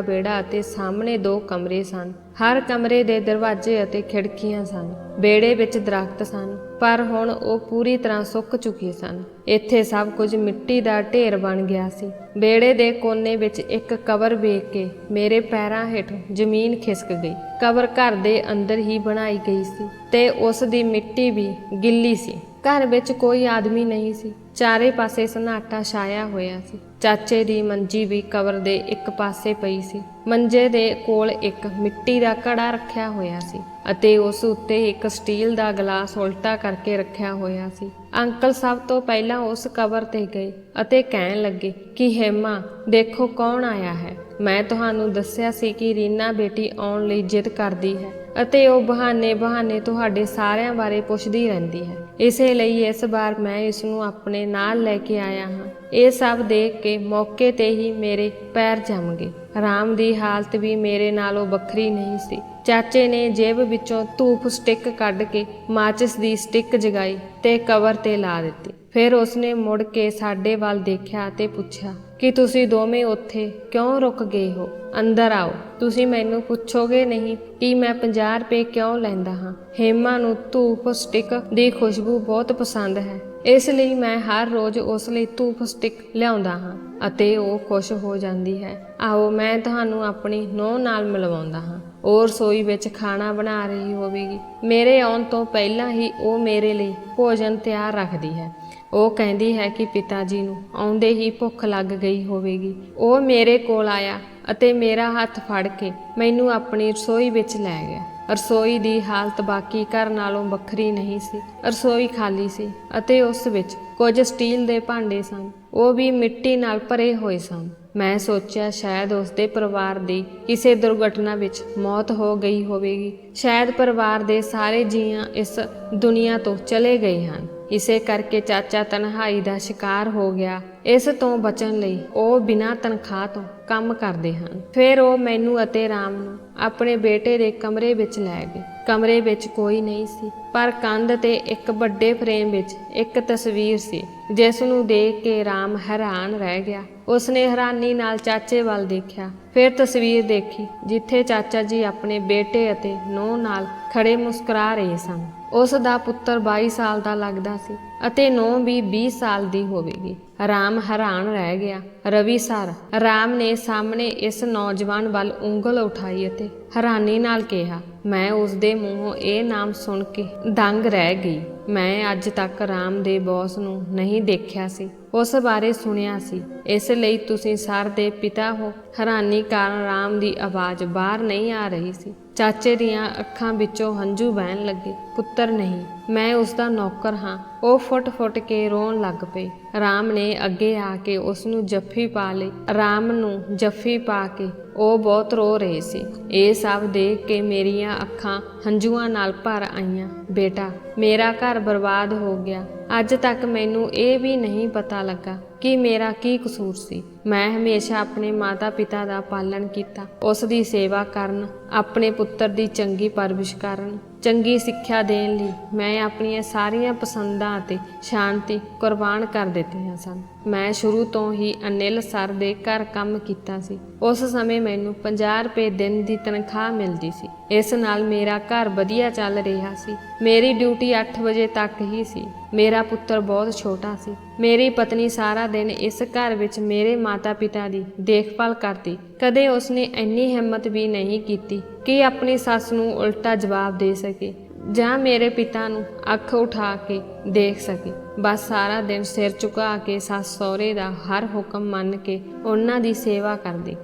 ਵਿਹੜਾ ਅਤੇ ਸਾਹਮਣੇ 2 ਕਮਰੇ ਸਨ। ਹਰ ਕਮਰੇ ਦੇ ਦਰਵਾਜ਼ੇ ਅਤੇ ਖਿੜਕੀਆਂ ਸਨ। ਵਿਹੜੇ ਵਿੱਚ ਦਰਖਤ ਸਨ, ਪਰ ਹੁਣ ਉਹ ਪੂਰੀ ਤਰ੍ਹਾਂ ਸੁੱਕ ਚੁੱਕੇ ਸਨ। ਇੱਥੇ ਸਭ ਕੁਝ ਮਿੱਟੀ ਦਾ ਢੇਰ ਬਣ ਗਿਆ ਸੀ। ਵਿਹੜੇ ਦੇ ਕੋਨੇ ਵਿੱਚ ਇੱਕ ਕਬਰ ਵੇਖ ਕੇ ਮੇਰੇ ਪੈਰਾਂ ਹੇਠੋਂ ਜ਼ਮੀਨ ਖਿਸਕ ਗਈ। ਕਬਰ ਘਰ ਦੇ ਅੰਦਰ ਹੀ ਬਣਾਈ ਗਈ ਸੀ ਤੇ ਉਸ ਦੀ ਮਿੱਟੀ ਵੀ ਗਿੱਲੀ ਸੀ। ਘਰ ਵਿੱਚ ਕੋਈ ਆਦਮੀ ਨਹੀਂ ਸੀ। ਚਾਰੇ ਪਾਸੇ ਸਨਾਟਾ ਛਾਇਆ ਹੋਇਆ ਸੀ। ਚਾਚੇ ਦੀ ਮੰਜੀ ਵੀ ਕਬਰ ਦੇ ਇੱਕ ਪਾਸੇ ਪਈ ਸੀ। ਮੰਜੇ ਦੇ ਕੋਲ ਇੱਕ ਮਿੱਟੀ ਦਾ ਘੜਾ ਰੱਖਿਆ ਹੋਇਆ ਸੀ ਅਤੇ ਉਸ ਉੱਤੇ ਇੱਕ ਸਟੀਲ ਦਾ ਗਲਾਸ ਉਲਟਾ ਕਰਕੇ ਰੱਖਿਆ ਹੋਇਆ ਸੀ। ਅੰਕਲ ਸਭ ਤੋਂ ਪਹਿਲਾਂ ਉਸ ਕਬਰ ਤੇ ਗਏ ਅਤੇ ਕਹਿਣ ਲੱਗੇ ਕਿ ਹੇਮਾ, ਦੇਖੋ ਕੌਣ ਆਇਆ ਹੈ। ਮੈਂ ਤੁਹਾਨੂੰ ਦੱਸਿਆ ਸੀ ਕਿ ਰੀਨਾ ਬੇਟੀ ਆਉਣ ਲਈ ਜਿੱਦ ਕਰਦੀ ਹੈ ਅਤੇ ਉਹ ਬਹਾਨੇ ਤੁਹਾਡੇ ਸਾਰਿਆਂ ਬਾਰੇ ਪੁੱਛਦੀ ਰਹਿੰਦੀ ਹੈ। ਇਸੇ ਲਈ ਇਸ ਵਾਰ ਮੈਂ ਇਸ ਨੂੰ ਆਪਣੇ ਨਾਲ ਲੈ ਕੇ ਆਇਆ ਹਾਂ। ਇਹ ਸਭ ਦੇਖ ਕੇ ਮੌਕੇ ਤੇ ਹੀ ਮੇਰੇ ਪੈਰ ਜੰਮ ਗਏ। ਰਾਮ ਦੀ ਹਾਲਤ ਵੀ ਮੇਰੇ ਨਾਲੋਂ ਵੱਖਰੀ ਨਹੀਂ ਸੀ। ਚਾਚੇ ਨੇ ਜੇਬ ਵਿੱਚੋਂ ਧੂਪ ਸਟਿੱਕ ਕੱਢ ਕੇ ਮਾਚਿਸ ਦੀ ਸਟਿੱਕ ਜਗਾਈ ਤੇ ਕਬਰ ਤੇ ਲਾ ਦਿੱਤੀ। ਫਿਰ ਉਸਨੇ ਮੁੜ ਕੇ ਸਾਡੇ ਵੱਲ ਦੇਖਿਆ ਤੇ ਪੁੱਛਿਆ ਕਿ ਤੁਸੀਂ ਦੋਵੇਂ ਉੱਥੇ ਕਿਉਂ ਰੁਕ ਗਏ ਹੋ? ਅੰਦਰ ਆਓ। ਤੁਸੀਂ ਮੈਨੂੰ ਪੁੱਛੋਗੇ ਨਹੀਂ ਕਿ ਮੈਂ 50 ਰੁਪਏ ਕਿਉਂ ਲੈਂਦਾ ਹਾਂ। ਹੇਮਾ ਨੂੰ ਧੂਪ ਸਟਿੱਕ ਦੀ ਖੁਸ਼ਬੂ ਬਹੁਤ ਪਸੰਦ ਹੈ, ਇਸ ਲਈ ਮੈਂ ਹਰ ਰੋਜ਼ ਉਸ ਲਈ ਧੂਪ ਸਟਿੱਕ ਲਿਆਉਂਦਾ ਹਾਂ ਅਤੇ ਉਹ ਖੁਸ਼ ਹੋ ਜਾਂਦੀ ਹੈ। ਆਓ ਮੈਂ ਤੁਹਾਨੂੰ ਆਪਣੀ ਨੂੰਹ ਨਾਲ ਮਿਲਵਾਉਂਦਾ ਹਾਂ। ਉਹ ਰਸੋਈ ਵਿੱਚ ਖਾਣਾ ਬਣਾ ਰਹੀ ਹੋਵੇਗੀ। ਮੇਰੇ ਆਉਣ ਤੋਂ ਪਹਿਲਾਂ ਹੀ ਉਹ ਮੇਰੇ ਲਈ ਭੋਜਨ ਤਿਆਰ ਰੱਖਦੀ ਹੈ। ਉਹ ਕਹਿੰਦੀ ਹੈ ਕਿ ਪਿਤਾ ਜੀ ਨੂੰ ਆਉਂਦੇ ਹੀ ਭੁੱਖ ਲੱਗ ਗਈ ਹੋਵੇਗੀ। ਉਹ ਮੇਰੇ ਕੋਲ ਆਇਆ ਅਤੇ ਮੇਰਾ ਹੱਥ ਫੜ ਕੇ ਮੈਨੂੰ ਆਪਣੀ ਰਸੋਈ ਵਿੱਚ ਲੈ ਗਿਆ। ਰਸੋਈ ਦੀ ਹਾਲਤ ਬਾਕੀ ਘਰ ਨਾਲੋਂ ਵੱਖਰੀ ਨਹੀਂ ਸੀ। ਰਸੋਈ ਖਾਲੀ ਸੀ ਅਤੇ ਉਸ ਵਿੱਚ ਕੁਝ ਸਟੀਲ ਦੇ ਭਾਂਡੇ ਸਨ। ਉਹ ਵੀ ਮਿੱਟੀ ਨਾਲ ਭਰੇ ਹੋਏ ਸਨ। ਮੈਂ ਸੋਚਿਆ ਸ਼ਾਇਦ ਉਸਦੇ ਪਰਿਵਾਰ ਦੀ ਕਿਸੇ ਦੁਰਘਟਨਾ ਵਿੱਚ ਮੌਤ ਹੋ ਗਈ ਹੋਵੇਗੀ। ਸ਼ਾਇਦ ਪਰਿਵਾਰ ਦੇ ਸਾਰੇ ਜੀਆਂ ਇਸ ਦੁਨੀਆ ਤੋਂ ਚਲੇ ਗਏ ਹਨ। ਇਸੇ ਕਰਕੇ ਚਾਚਾ ਤਨਹਾਈ ਦਾ ਸ਼ਿਕਾਰ ਹੋ ਗਿਆ। ਇਸ ਤੋਂ ਬਚਣ ਲਈ ਉਹ ਬਿਨਾਂ ਤਨਖਾਹ ਤੋਂ ਕੰਮ ਕਰਦੇ ਹਨ। ਫਿਰ ਉਹ ਮੈਨੂੰ ਅਤੇ ਰਾਮ ਨੂੰ ਆਪਣੇ ਬੇਟੇ ਦੇ ਕਮਰੇ ਵਿੱਚ ਲੈ ਗਏ। ਕਮਰੇ ਵਿੱਚ ਕੋਈ ਨਹੀਂ ਸੀ, ਪਰ ਕੰਧ ਤੇ ਇੱਕ ਵੱਡੇ ਫਰੇਮ ਵਿੱਚ ਇੱਕ ਤਸਵੀਰ ਸੀ, ਜਿਸ ਨੂੰ ਦੇਖ ਕੇ ਰਾਮ ਹੈਰਾਨ ਰਹਿ ਗਿਆ। ਉਸਨੇ ਹੈਰਾਨੀ ਨਾਲ ਚਾਚੇ ਵੱਲ ਦੇਖਿਆ, ਫਿਰ ਤਸਵੀਰ ਦੇਖੀ ਜਿੱਥੇ ਚਾਚਾ ਜੀ ਆਪਣੇ ਬੇਟੇ ਅਤੇ ਨੂੰਹ ਨਾਲ ਖੜੇ ਮੁਸਕਰਾ ਰਹੇ ਸਨ। ਉਸ ਦਾ ਪੁੱਤਰ 22 ਸਾਲ ਦਾ ਲੱਗਦਾ ਸੀ ਅਤੇ ਨੂੰਹ ਵੀ 20 ਸਾਲ ਦੀ ਹੋਵੇਗੀ। ਰਾਮ ਹੈਰਾਨ ਰਹਿ ਗਿਆ। ਰਵੀ ਸਰ, ਰਾਮ ਨੇ ਸਾਹਮਣੇ ਇਸ ਨੌਜਵਾਨ ਵੱਲ ਉਂਗਲ ਉਠਾਈ ਅਤੇ ਹੈਰਾਨੀ ਨਾਲ ਕਿਹਾ। ਮੈਂ ਉਸਦੇ ਮੂੰਹੋਂ ਇਹ ਨਾਮ ਸੁਣ ਕੇ ਦੰਗ ਰਹਿ ਗਈ। ਮੈਂ ਅੱਜ ਤੱਕ ਰਾਮ ਦੇ ਬੌਸ ਨੂੰ ਨਹੀਂ ਦੇਖਿਆ ਸੀ, ਉਸ ਬਾਰੇ ਸੁਣਿਆ ਸੀ। ਇਸ ਲਈ ਤੁਸੀਂ ਸਰ ਦੇ ਪਿਤਾ ਹੋ? ਹੈਰਾਨੀ ਕਾਰਨ ਰਾਮ ਦੀ ਆਵਾਜ਼ ਬਾਹਰ ਨਹੀਂ ਆ ਰਹੀ ਸੀ। ਚਾਚੇ ਦੀਆਂ ਅੱਖਾਂ ਵਿੱਚੋਂ ਹੰਝੂ ਵਹਿਣ ਲੱਗੇ। ਪੁੱਤਰ ਨਹੀਂ, ਮੈਂ ਉਸਦਾ ਨੌਕਰ ਹਾਂ। ਉਹ ਫੁੱਟ-ਫੁੱਟ ਕੇ ਰੋਣ ਲੱਗ ਪਈ। ਰਾਮ ਨੇ ਅੱਗੇ ਆ ਕੇ ਉਸ ਨੂੰ ਜੱਫੀ ਪਾ ਲਈ। ਰਾਮ ਨੂੰ ਜੱਫੀ ਪਾ ਕੇ ਉਹ ਬਹੁਤ ਰੋ ਰਹੇ ਸੀ। ਇਹ ਸਭ ਦੇਖ ਕੇ ਮੇਰੀਆਂ ਅੱਖਾਂ ਹੰਝੂਆਂ ਨਾਲ ਭਰ ਆਈਆਂ। ਬੇਟਾ, ਮੇਰਾ ਘਰ ਬਰਬਾਦ ਹੋ ਗਿਆ। ਅੱਜ ਤੱਕ ਮੈਨੂੰ ਇਹ ਵੀ ਨਹੀਂ ਪਤਾ ਲੱਗਾ ਕਿ ਮੇਰਾ ਕੀ ਕਸੂਰ ਸੀ। ਮੈਂ ਹਮੇਸ਼ਾ ਆਪਣੇ ਮਾਤਾ ਪਿਤਾ ਦਾ ਪਾਲਣ ਕੀਤਾ, ਉਸ ਦੀ ਸੇਵਾ ਕਰਨ, ਆਪਣੇ ਪੁੱਤਰ ਦੀ ਚੰਗੀ ਪਰਵਰਿਸ਼ ਕਰਨ, ਚੰਗੀ ਸਿੱਖਿਆ ਦੇਣ ਲਈ ਮੈਂ ਆਪਣੀਆਂ ਸਾਰੀਆਂ ਪਸੰਦਾਂ ਅਤੇ ਸ਼ਾਂਤੀ ਕੁਰਬਾਨ ਕਰ ਦਿੱਤੀਆਂ ਸਨ। ਮੈਂ ਸ਼ੁਰੂ ਤੋਂ ਹੀ ਅਨਿਲ ਸਰ ਦੇ ਘਰ ਕੰਮ ਕੀਤਾ ਸੀ। ਉਸ ਸਮੇਂ ਮੈਨੂੰ 50 ਰੁਪਏ ਦਿਨ ਦੀ ਤਨਖਾਹ ਮਿਲਦੀ ਸੀ। ਇਸ ਨਾਲ ਮੇਰਾ ਘਰ ਵਧੀਆ ਚੱਲ ਰਿਹਾ ਸੀ। ਮੇਰੀ ਡਿਊਟੀ 8 ਵਜੇ ਤੱਕ ਹੀ ਸੀ। ਮੇਰਾ ਪੁੱਤਰ ਬਹੁਤ ਛੋਟਾ ਸੀ। ਮੇਰੀ ਪਤਨੀ ਸਾਰਾ ਦਿਨ ਇਸ ਘਰ ਵਿੱਚ ਮੇਰੇ ਮਾਤਾ ਪਿਤਾ ਦੀ ਦੇਖਭਾਲ ਕਰਦੀ। ਕਦੇ ਉਸਨੇ ਇੰਨੀ ਹਿੰਮਤ ਵੀ ਨਹੀਂ ਕੀਤੀ ਕਿ ਆਪਣੀ ਸੱਸ ਨੂੰ ਉਲਟਾ ਜਵਾਬ ਦੇ ਸਕੇ ਜਾਂ ਮੇਰੇ ਪਿਤਾ ਨੂੰ ਅੱਖ ਉਠਾ ਕੇ ਦੇਖ ਸਕੇ। ਬਸ ਸਾਰਾ ਦਿਨ ਸਿਰ ਝੁਕਾ ਕੇ ਸੱਸ ਸਹੁਰੇ ਦਾ ਹਰ ਹੁਕਮ ਮੰਨ ਕੇ ਉਹਨਾਂ ਦੀ ਸੇਵਾ ਕਰਦੀ।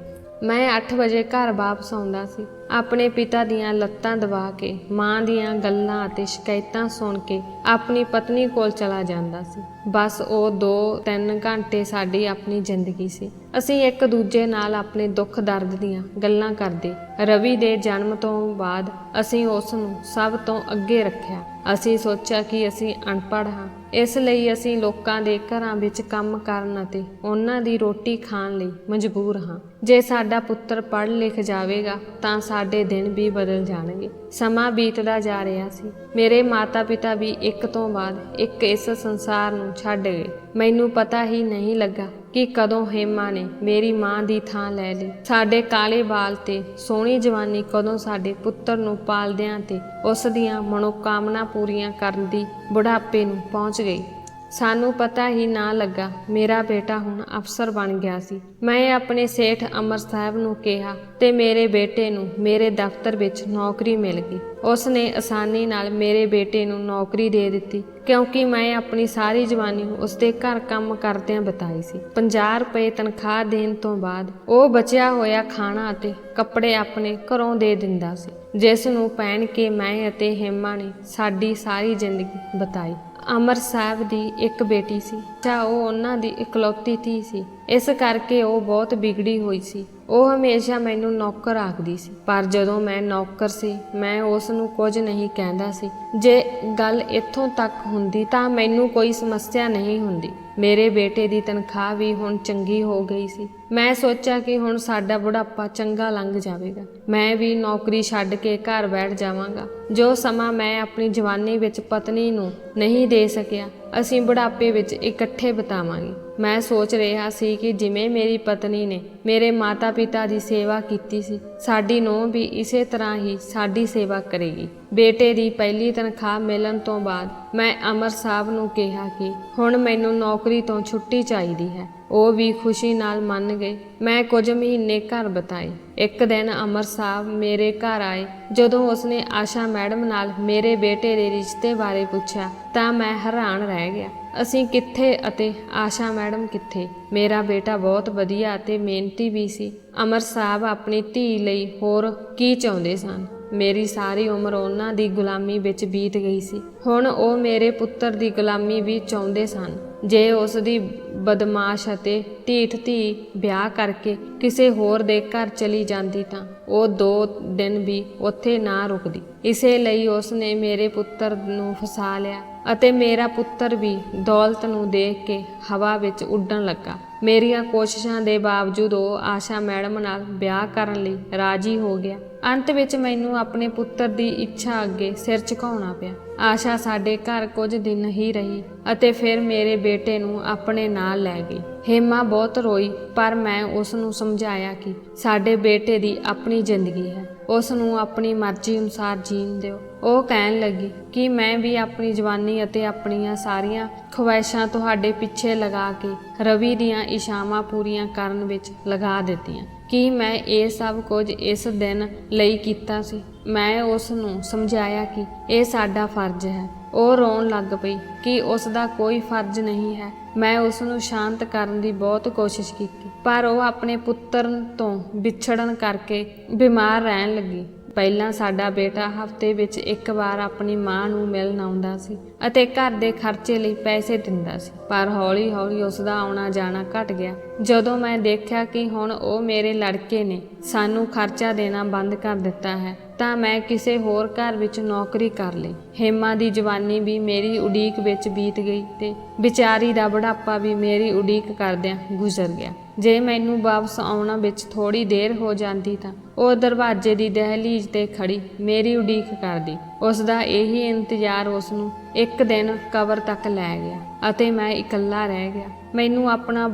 ਮੈਂ 8 ਵਜੇ ਘਰ ਵਾਪਸ ਆਉਂਦਾ ਸੀ ਆਪਣੇ ਪਿਤਾ ਦੀਆਂ ਲੱਤਾਂ ਦਬਾ ਕੇ, ਮਾਂ ਦੀਆਂ ਗੱਲਾਂ ਅਤੇ ਸ਼ਿਕਾਇਤਾਂ ਸੁਣ ਕੇ ਆਪਣੀ ਪਤਨੀ ਕੋਲ ਚਲਾ ਜਾਂਦਾ ਸੀ। ਬਸ ਉਹ 2-3 ਘੰਟੇ ਸਾਡੀ ਆਪਣੀ ਜ਼ਿੰਦਗੀ ਸੀ। ਅਸੀਂ ਇੱਕ ਦੂਜੇ ਨਾਲ ਆਪਣੇ ਦੁੱਖ ਦਰਦ ਦੀਆਂ ਗੱਲਾਂ ਕਰਦੇ। ਰਵੀ ਦੇ ਜਨਮ ਤੋਂ ਬਾਅਦ ਅਸੀਂ ਉਸ ਨੂੰ ਸਭ ਤੋਂ ਅੱਗੇ ਰੱਖਿਆ। ਅਸੀਂ ਸੋਚਿਆ ਕਿ ਅਸੀਂ ਅਨਪੜ੍ਹ ਹਾਂ, ਇਸ ਲਈ ਅਸੀਂ ਲੋਕਾਂ ਦੇ ਘਰਾਂ ਵਿੱਚ ਕੰਮ ਕਰਨ ਅਤੇ ਉਹਨਾਂ ਦੀ ਰੋਟੀ ਖਾਣ ਲਈ ਮਜਬੂਰ ਹਾਂ। ਜੇ ਸਾਡਾ ਪੁੱਤਰ ਪੜ੍ਹ ਲਿਖ ਜਾਵੇਗਾ ਤਾਂ ਸਾਡੇ ਦਿਨ ਵੀ ਬਦਲ ਜਾਣਗੇ। ਸਮਾਂ ਬੀਤਦਾ ਜਾ ਰਿਹਾ ਸੀ। ਮੇਰੇ ਮਾਤਾ ਪਿਤਾ ਵੀ ਇੱਕ ਤੋਂ ਬਾਅਦ ਇੱਕ ਇਸ ਸੰਸਾਰ ਨੂੰ ਛੱਡ ਗਏ। ਮੈਨੂੰ ਪਤਾ ਹੀ ਨਹੀਂ ਲੱਗਾ ਕਿ ਕਦੋਂ ਹੇਮਾ ਨੇ ਮੇਰੀ ਮਾਂ ਦੀ ਥਾਂ ਲੈ ਲਈ। ਸਾਡੇ ਕਾਲੇ ਬਾਲ ਤੇ ਸੋਹਣੀ ਜਵਾਨੀ ਕਦੋਂ ਸਾਡੇ ਪੁੱਤਰ ਨੂੰ ਪਾਲਦਿਆਂ ਤੇ ਉਸ ਦੀਆਂ ਮਨੋਕਾਮਨਾ ਪੂਰੀਆਂ ਕਰਨ ਦੀ ਬੁਢਾਪੇ ਨੂੰ ਪਹੁੰਚ ਗਈ। ਸਾਨੂੰ ਪਤਾ ਹੀ ਨਾ ਲੱਗਾ ਮੇਰਾ ਬੇਟਾ ਹੁਣ ਅਫਸਰ ਬਣ ਗਿਆ ਸੀ। ਮੈਂ ਆਪਣੇ ਸੇਠ ਅਮਰ ਸਾਹਿਬ ਨੂੰ ਕਿਹਾ ਤੇ ਮੇਰੇ ਬੇਟੇ ਨੂੰ ਮੇਰੇ ਦਫ਼ਤਰ ਵਿੱਚ ਨੌਕਰੀ ਮਿਲ ਗਈ। ਉਸ ਨੇ ਆਸਾਨੀ ਨਾਲ ਮੇਰੇ ਬੇਟੇ ਨੂੰ ਨੌਕਰੀ ਦੇ ਦਿੱਤੀ ਕਿਉਂਕਿ ਮੈਂ ਆਪਣੀ ਸਾਰੀ ਜਵਾਨੀ ਉਸਦੇ ਘਰ ਕੰਮ ਕਰਦਿਆਂ ਬਿਤਾਈ ਸੀ। 50 ਰੁਪਏ ਤਨਖਾਹ ਦੇਣ ਤੋਂ ਬਾਅਦ ਉਹ ਬਚਿਆ ਹੋਇਆ ਖਾਣਾ ਅਤੇ ਕੱਪੜੇ ਆਪਣੇ ਘਰੋਂ ਦੇ ਦਿੰਦਾ ਸੀ, ਜਿਸ ਨੂੰ ਪਹਿਨ ਕੇ ਮੈਂ ਅਤੇ ਹੇਮਾ ਨੇ ਸਾਡੀ ਸਾਰੀ ਜ਼ਿੰਦਗੀ ਬਿਤਾਈ। ਅਮਰ ਸਾਹਿਬ ਦੀ ਇੱਕ ਬੇਟੀ ਸੀ। ਉਹ ਉਹਨਾਂ ਦੀ ਇਕਲੌਤੀ ਧੀ ਸੀ, ਇਸ ਕਰਕੇ ਉਹ ਬਹੁਤ ਵਿਗੜੀ ਹੋਈ ਸੀ। ਉਹ ਹਮੇਸ਼ਾ ਮੈਨੂੰ ਨੌਕਰ ਆਖਦੀ ਸੀ, ਪਰ ਜਦੋਂ ਮੈਂ ਨੌਕਰ ਸੀ ਮੈਂ ਉਸ ਨੂੰ ਕੁਝ ਨਹੀਂ ਕਹਿੰਦਾ ਸੀ। ਜੇ ਗੱਲ ਇੱਥੋਂ ਤੱਕ ਹੁੰਦੀ ਤਾਂ ਮੈਨੂੰ ਕੋਈ ਸਮੱਸਿਆ ਨਹੀਂ ਹੁੰਦੀ। ਮੇਰੇ ਬੇਟੇ ਦੀ ਤਨਖਾਹ ਵੀ ਹੁਣ ਚੰਗੀ ਹੋ ਗਈ ਸੀ। ਮੈਂ ਸੋਚਿਆ ਕਿ ਹੁਣ ਸਾਡਾ ਬੁਢਾਪਾ ਚੰਗਾ ਲੰਘ ਜਾਵੇਗਾ। ਮੈਂ ਵੀ ਨੌਕਰੀ ਛੱਡ ਕੇ ਘਰ ਬੈਠ ਜਾਵਾਂਗਾ। ਜੋ ਸਮਾਂ ਮੈਂ ਆਪਣੀ ਜਵਾਨੀ ਵਿੱਚ ਪਤਨੀ ਨੂੰ ਨਹੀਂ ਦੇ ਸਕਿਆ, ਅਸੀਂ ਬੁਢਾਪੇ ਵਿੱਚ ਇਕੱਠੇ ਬਿਤਾਵਾਂਗੇ। ਮੈਂ ਸੋਚ ਰਿਹਾ ਸੀ ਕਿ ਜਿਵੇਂ ਮੇਰੀ ਪਤਨੀ ਨੇ ਮੇਰੇ ਮਾਤਾ ਪਿਤਾ ਦੀ ਸੇਵਾ ਕੀਤੀ ਸੀ, ਸਾਡੀ ਨੂੰਹ ਵੀ ਇਸੇ ਤਰ੍ਹਾਂ ਹੀ ਸਾਡੀ ਸੇਵਾ ਕਰੇਗੀ। ਬੇਟੇ ਦੀ ਪਹਿਲੀ ਤਨਖਾਹ ਮਿਲਣ ਤੋਂ ਬਾਅਦ ਮੈਂ ਅਮਰ ਸਾਹਿਬ ਨੂੰ ਕਿਹਾ ਕਿ ਹੁਣ ਮੈਨੂੰ ਨੌਕਰੀ ਤੋਂ ਛੁੱਟੀ ਚਾਹੀਦੀ ਹੈ। ਉਹ ਵੀ ਖੁਸ਼ੀ ਨਾਲ ਮੰਨ ਗਏ। ਮੈਂ ਕੁਝ ਮਹੀਨੇ ਘਰ ਬਿਤਾਏ। ਇੱਕ ਦਿਨ ਅਮਰ ਸਾਹਿਬ ਮੇਰੇ ਘਰ ਆਏ। ਜਦੋਂ ਉਸਨੇ ਆਸ਼ਾ ਮੈਡਮ ਨਾਲ ਮੇਰੇ ਬੇਟੇ ਦੇ ਰਿਸ਼ਤੇ ਬਾਰੇ ਪੁੱਛਿਆ ਤਾਂ ਮੈਂ ਹੈਰਾਨ ਰਹਿ ਗਿਆ। ਅਸੀਂ ਕਿੱਥੇ ਅਤੇ ਆਸ਼ਾ ਮੈਡਮ ਕਿੱਥੇ? ਮੇਰਾ ਬੇਟਾ ਬਹੁਤ ਵਧੀਆ ਅਤੇ ਮਿਹਨਤੀ ਵੀ ਸੀ। ਅਮਰ ਸਾਹਿਬ ਆਪਣੀ ਧੀ ਲਈ ਹੋਰ ਕੀ ਚਾਹੁੰਦੇ ਸਨ? ਮੇਰੀ ਸਾਰੀ ਉਮਰ ਉਹਨਾਂ ਦੀ ਗੁਲਾਮੀ ਵਿੱਚ ਬੀਤ ਗਈ ਸੀ। ਹੁਣ ਉਹ ਮੇਰੇ ਪੁੱਤਰ ਦੀ ਗੁਲਾਮੀ ਵੀ ਚਾਹੁੰਦੇ ਸਨ। ਜੇ ਉਸ ਦੀ ਬਦਮਾਸ਼ ਅਤੇ ਢੀਠ ਧੀ ਵਿਆਹ ਕਰਕੇ ਕਿਸੇ ਹੋਰ ਦੇ ਘਰ ਚਲੀ ਜਾਂਦੀ ਤਾਂ ਉਹ 2 ਦਿਨ ਵੀ ਉੱਥੇ ਨਾ ਰੁਕਦੀ। ਇਸੇ ਲਈ ਉਸ ਨੇ ਮੇਰੇ ਪੁੱਤਰ ਨੂੰ ਫਸਾ ਲਿਆ ਅਤੇ ਮੇਰਾ ਪੁੱਤਰ ਵੀ ਦੌਲਤ ਨੂੰ ਦੇਖ ਕੇ ਹਵਾ ਵਿੱਚ ਉੱਡਣ ਲੱਗਾ। ਮੇਰੀਆਂ ਕੋਸ਼ਿਸ਼ਾਂ ਦੇ ਬਾਵਜੂਦ ਉਹ ਆਸ਼ਾ ਮੈਡਮ ਨਾਲ ਵਿਆਹ ਕਰਨ ਲਈ ਰਾਜੀ ਹੋ ਗਿਆ। ਅੰਤ ਵਿੱਚ ਮੈਨੂੰ ਆਪਣੇ ਪੁੱਤਰ ਦੀ ਇੱਛਾ ਅੱਗੇ ਸਿਰ ਝੁਕਾਉਣਾ ਪਿਆ। ਆਸ਼ਾ ਸਾਡੇ ਘਰ ਕੁਝ ਦਿਨ ਹੀ ਰਹੀ ਅਤੇ ਫਿਰ ਮੇਰੇ ਬੇਟੇ ਨੂੰ ਆਪਣੇ ਨਾਲ ਲੈ ਗਈ। ਹੇਮਾ ਬਹੁਤ ਰੋਈ, ਪਰ ਮੈਂ ਉਸ ਨੂੰ ਸਮਝਾਇਆ ਕਿ ਸਾਡੇ ਬੇਟੇ ਦੀ ਆਪਣੀ ਜ਼ਿੰਦਗੀ ਹੈ, ਉਸ ਨੂੰ ਆਪਣੀ ਮਰਜ਼ੀ ਅਨੁਸਾਰ ਜੀਣ ਦਿਓ। ਉਹ ਕਹਿਣ ਲੱਗੀ ਕਿ ਮੈਂ ਵੀ ਆਪਣੀ ਜਵਾਨੀ ਅਤੇ ਆਪਣੀਆਂ ਸਾਰੀਆਂ ਖਵਾਇਸ਼ਾਂ ਤੁਹਾਡੇ ਪਿੱਛੇ ਲਗਾ ਕੇ ਰਵੀ ਦੀਆਂ ਇੱਛਾਵਾਂ ਪੂਰੀਆਂ ਕਰਨ ਵਿੱਚ ਲਗਾ ਦਿੱਤੀਆਂ। ਕਿ ਮੈਂ ਇਹ ਸਭ ਕੁਝ ਇਸ ਦਿਨ ਲਈ ਕੀਤਾ ਸੀ। ਮੈਂ ਉਸ ਨੂੰ ਸਮਝਾਇਆ ਕਿ ਇਹ ਸਾਡਾ ਫਰਜ਼ ਹੈ। ਉਹ ਰੋਣ ਲੱਗ ਪਈ ਕਿ ਉਸ ਦਾ ਕੋਈ ਫਰਜ਼ ਨਹੀਂ ਹੈ। ਮੈਂ ਉਸ ਨੂੰ ਸ਼ਾਂਤ ਕਰਨ ਦੀ ਬਹੁਤ ਕੋਸ਼ਿਸ਼ ਕੀਤੀ, ਪਰ ਉਹ ਆਪਣੇ ਪੁੱਤਰ ਤੋਂ ਵਿਛੜਨ ਕਰਕੇ ਬਿਮਾਰ ਰਹਿਣ ਲੱਗੀ। ਪਹਿਲਾਂ ਸਾਡਾ ਬੇਟਾ ਹਫ਼ਤੇ ਵਿੱਚ 1 ਵਾਰ ਆਪਣੀ ਮਾਂ ਨੂੰ ਮਿਲਣ ਆਉਂਦਾ ਸੀ ਅਤੇ ਘਰ ਦੇ ਖਰਚੇ ਲਈ ਪੈਸੇ ਦਿੰਦਾ ਸੀ, ਪਰ ਹੌਲੀ-ਹੌਲੀ ਉਸ ਦਾ ਆਉਣਾ ਜਾਣਾ ਘਟ ਗਿਆ। ਜਦੋਂ ਮੈਂ ਦੇਖਿਆ ਕਿ ਹੁਣ ਉਹ ਮੇਰੇ ਲੜਕੇ ਨੇ ਸਾਨੂੰ ਖਰਚਾ ਦੇਣਾ ਬੰਦ ਕਰ ਦਿੱਤਾ ਹੈ ਤਾਂ ਮੈਂ ਕਿਸੇ ਹੋਰ ਘਰ ਵਿੱਚ ਨੌਕਰੀ ਕਰ ਲਈ। ਹੇਮਾ ਦੀ ਜਵਾਨੀ ਵੀ ਮੇਰੀ ਉਡੀਕ ਵਿੱਚ ਬੀਤ ਗਈ ਤੇ ਵਿਚਾਰੀ ਦਾ ਬੁਢਾਪਾ ਵੀ ਮੇਰੀ ਉਡੀਕ ਕਰਦਿਆਂ ਗੁਜ਼ਰ ਗਿਆ। ਜੇ ਮੈਨੂੰ ਵਾਪਸ ਆਉਣ ਵਿੱਚ ਥੋੜੀ ਦੇਰ ਹੋ ਜਾਂਦੀ ਤਾਂ ਉਹ ਦਰਵਾਜ਼ੇ ਦੀ ਦਹਿਲੀਜ਼ ਤੇ ਖੜੀ ਮੇਰੀ ਉਡੀਕ ਕਰਦੀ। ਉਸ ਦਾ ਇਹੀ ਇੰਤਜ਼ਾਰ ਉਸ ਨੂੰ ਇੱਕ ਦਿਨ ਕਬਰ ਤੱਕ ਲੈ ਗਿਆ ਅਤੇ ਮੈਂ ਇਕੱਲਾ ਰਹਿ ਗਿਆ। ਮੈਨੂੰ ਆਪਣਾ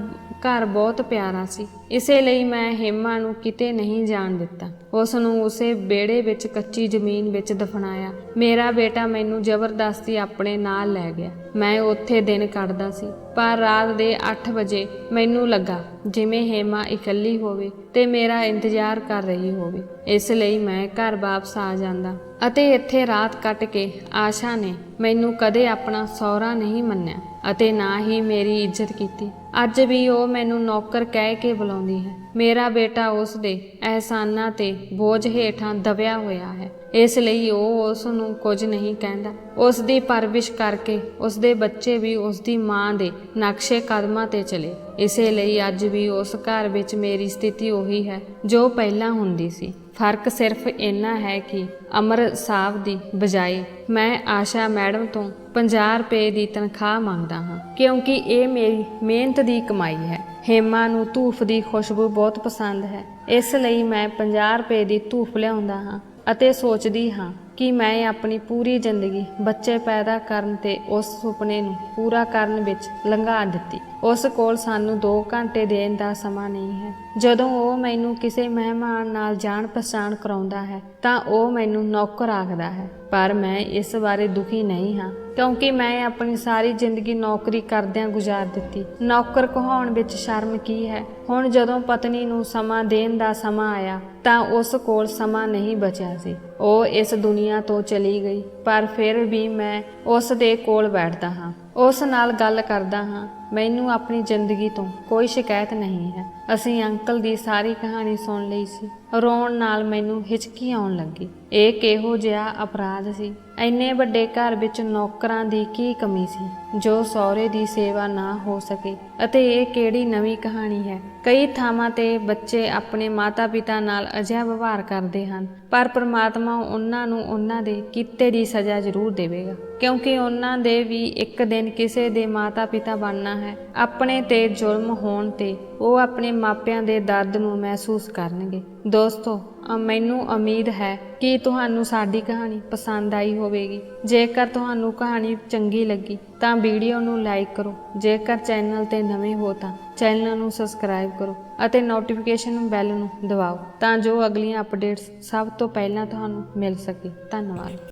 ਘਰ ਬਹੁਤ ਪਿਆਰਾ ਸੀ, ਇਸੇ ਲਈ ਮੈਂ ਹੇਮਾ ਨੂੰ ਕਿਤੇ ਨਹੀਂ ਜਾਣ ਦਿੱਤਾ। ਉਸ ਨੂੰ ਉਸੇ ਵਿਹੜੇ ਵਿੱਚ ਕੱਚੀ ਜ਼ਮੀਨ ਵਿੱਚ ਦਫਨਾਇਆ। ਮੇਰਾ ਬੇਟਾ ਮੈਨੂੰ ਜ਼ਬਰਦਸਤੀ ਆਪਣੇ ਨਾਲ ਲੈ ਗਿਆ। ਮੈਂ ਉੱਥੇ ਦਿਨ ਕੱਢਦਾ ਸੀ, ਪਰ ਰਾਤ ਦੇ 8 ਵਜੇ ਮੈਨੂੰ ਲੱਗਾ ਜਿਵੇਂ ਹੇਮਾ ਇਕੱਲੀ ਹੋਵੇ ਤੇ ਮੇਰਾ ਇੰਤਜ਼ਾਰ ਕਰ ਰਹੀ ਹੋਵੇ। ਇਸ ਲਈ ਮੈਂ ਘਰ ਵਾਪਸ ਆ ਜਾਂਦਾ ਅਤੇ ਇੱਥੇ ਰਾਤ ਕੱਟ ਕੇ ਆਸ਼ਾ ਨੇ ਮੈਨੂੰ ਕਦੇ ਆਪਣਾ ਸਹੁਰਾ ਨਹੀਂ ਮੰਨਿਆ ਅਤੇ ਨਾ ਹੀ ਮੇਰੀ ਇੱਜ਼ਤ ਕੀਤੀ। ਅੱਜ ਵੀ ਉਹ ਮੈਨੂੰ ਨੌਕਰ ਕਹਿ ਕੇ ਬੁਲਾਉਂਦੀ ਹੈ। ਮੇਰਾ ਬੇਟਾ ਉਸ ਦੇ ਅਹਿਸਾਨਾਂ ਤੇ ਬੋਝ ਹੇਠਾਂ ਦਬਿਆ ਹੋਇਆ ਹੈ, ਇਸ ਲਈ ਉਹ ਉਸ ਨੂੰ ਕੁਝ ਨਹੀਂ ਕਹਿੰਦਾ। ਉਸ ਦੀ ਪਰਵਰਿਸ਼ ਕਰਕੇ ਉਸ ਦੇ ਬੱਚੇ ਵੀ ਉਸ ਦੀ ਮਾਂ ਦੇ ਨਕਸ਼ੇ ਕਦਮਾਂ ਤੇ ਚਲੇ। ਇਸੇ ਲਈ ਅੱਜ ਵੀ ਉਸ ਘਰ ਵਿੱਚ ਮੇਰੀ ਸਥਿਤੀ ਉਹੀ ਹੈ ਜੋ ਪਹਿਲਾਂ ਹੁੰਦੀ ਸੀ। ਫਰਕ ਸਿਰਫ ਇੰਨਾ ਹੈ ਕਿ ਅਮਰ ਸਾਹਿਬ ਦੀ ਬਜਾਏ ਮੈਂ ਆਸ਼ਾ ਮੈਡਮ ਤੋਂ 50 ਰੁਪਏ ਦੀ ਤਨਖਾਹ ਮੰਗਦਾ ਹਾਂ, ਕਿਉਂਕਿ ਇਹ ਮੇਰੀ ਮਿਹਨਤ ਦੀ ਕਮਾਈ ਹੈ। ਹੇਮਾ ਨੂੰ ਧੂਫ ਦੀ ਖੁਸ਼ਬੂ ਬਹੁਤ ਪਸੰਦ ਹੈ, ਇਸ ਲਈ ਮੈਂ 50 ਰੁਪਏ ਦੀ ਧੂਫ ਲਿਆਉਂਦਾ ਹਾਂ ਅਤੇ ਸੋਚਦੀ ਹਾਂ ਕਿ ਮੈਂ ਆਪਣੀ ਪੂਰੀ ਜ਼ਿੰਦਗੀ ਬੱਚੇ ਪੈਦਾ ਕਰਨ ਤੇ ਉਸ ਸੁਪਨੇ ਨੂੰ ਪੂਰਾ ਕਰਨ ਵਿੱਚ ਲੰਘਾ ਦਿੱਤੀ। ਉਸ ਕੋਲ ਸਾਨੂੰ 2 ਘੰਟੇ ਦੇਣ ਦਾ ਸਮਾਂ ਨਹੀਂ ਹੈ। ਜਦੋਂ ਉਹ ਮੈਨੂੰ ਕਿਸੇ ਮਹਿਮਾਨ ਨਾਲ ਜਾਣ ਪਛਾਣ ਕਰਾਉਂਦਾ ਹੈ ਤਾਂ ਉਹ ਮੈਨੂੰ ਨੌਕਰ ਆਖਦਾ ਹੈ, ਪਰ ਮੈਂ ਇਸ ਬਾਰੇ ਦੁਖੀ ਨਹੀਂ ਹਾਂ, ਕਿਉਂਕਿ ਮੈਂ ਆਪਣੀ ਸਾਰੀ ਜ਼ਿੰਦਗੀ ਨੌਕਰੀ ਕਰਦਿਆਂ ਗੁਜ਼ਾਰ ਦਿੱਤੀ। ਨੌਕਰ ਕਹਾਉਣ ਵਿੱਚ ਸ਼ਰਮ ਕੀ ਹੈ? ਹੁਣ ਜਦੋਂ ਪਤਨੀ ਨੂੰ ਸਮਾਂ ਦੇਣ ਦਾ ਸਮਾਂ ਆਇਆ ਤਾਂ ਉਸ ਕੋਲ ਸਮਾਂ ਨਹੀਂ ਬਚਿਆ ਸੀ। ਉਹ ਇਸ ਦੁਨੀਆ ਤੋਂ ਚਲੀ ਗਈ, ਪਰ ਫਿਰ ਵੀ ਮੈਂ ਉਸ ਦੇ ਕੋਲ ਬੈਠਦਾ ਹਾਂ, ਉਸ ਨਾਲ ਗੱਲ ਕਰਦਾ ਹਾਂ। ਮੈਨੂੰ ਆਪਣੀ ਜ਼ਿੰਦਗੀ ਤੋਂ ਕੋਈ ਸ਼ਿਕਾਇਤ ਨਹੀਂ ਹੈ। ਅਸੀਂ ਅੰਕਲ ਦੀ ਸਾਰੀ ਕਹਾਣੀ ਸੁਣ ਲਈ ਸੀ। ਰੋਣ ਨਾਲ ਮੈਨੂੰ ਹਿਚਕੀ ਆਉਣ ਲੱਗੀ। ਇਹ ਕਿਹੋ ਜਿਹਾ ਅਪਰਾਧ ਸੀ? ਇੰਨੇ ਵੱਡੇ ਘਰ ਵਿੱਚ ਨੌਕਰਾਂ ਦੀ ਕੀ ਕਮੀ ਸੀ ਜੋ ਸਹੁਰੇ ਦੀ ਸੇਵਾ ਨਾ ਹੋ ਸਕੇ? ਅਤੇ ਇਹ ਕਿਹੜੀ ਨਵੀਂ ਕਹਾਣੀ ਹੈ? ਕਈ ਥਾਵਾਂ ਤੇ ਬੱਚੇ ਆਪਣੇ ਮਾਤਾ ਪਿਤਾ ਨਾਲ ਅਜਿਹਾ ਵਿਵਹਾਰ ਕਰਦੇ ਹਨ, ਪਰ ਪ੍ਰਮਾਤਮਾ ਉਹਨਾਂ ਨੂੰ ਉਹਨਾਂ ਦੇ ਕੀਤੇ ਦੀ ਸਜ਼ਾ ਜ਼ਰੂਰ ਦੇਵੇਗਾ, ਕਿਉਂਕਿ ਉਹਨਾਂ ਦੇ ਵੀ ਇੱਕ ਦਿਨ ਕਿਸੇ ਦੇ ਮਾਤਾ ਪਿਤਾ ਬਣਨਾ ਹੈ। ਆਪਣੇ ਤੇ ਜ਼ੁਲਮ ਹੋਣ ਤੇ ਉਹ ਆਪਣੇ ਮਾਪਿਆਂ ਦੇ ਦਰਦ ਨੂੰ ਮਹਿਸੂਸ ਕਰਨਗੇ। ਦੋਸਤੋ, ਮੈਨੂੰ ਉਮੀਦ ਹੈ ਕਿ ਤੁਹਾਨੂੰ ਸਾਡੀ ਕਹਾਣੀ ਪਸੰਦ ਆਈ ਹੋਵੇਗੀ। ਜੇਕਰ ਤੁਹਾਨੂੰ ਕਹਾਣੀ ਚੰਗੀ ਲੱਗੀ ਤਾਂ ਵੀਡੀਓ ਨੂੰ ਲਾਈਕ ਕਰੋ। ਜੇਕਰ ਚੈਨਲ ਤੇ ਨਵੇਂ ਹੋ ਤਾਂ ਚੈਨਲ ਨੂੰ ਸਬਸਕ੍ਰਾਈਬ ਕਰੋ ਅਤੇ ਨੋਟੀਫਿਕੇਸ਼ਨ ਬੈਲ ਨੂੰ ਦਬਾਓ ਤਾਂ ਜੋ ਅਗਲੀਆਂ ਅਪਡੇਟਸ ਸਭ ਤੋਂ ਪਹਿਲਾਂ ਤੁਹਾਨੂੰ ਮਿਲ ਸਕੇ। ਧੰਨਵਾਦ।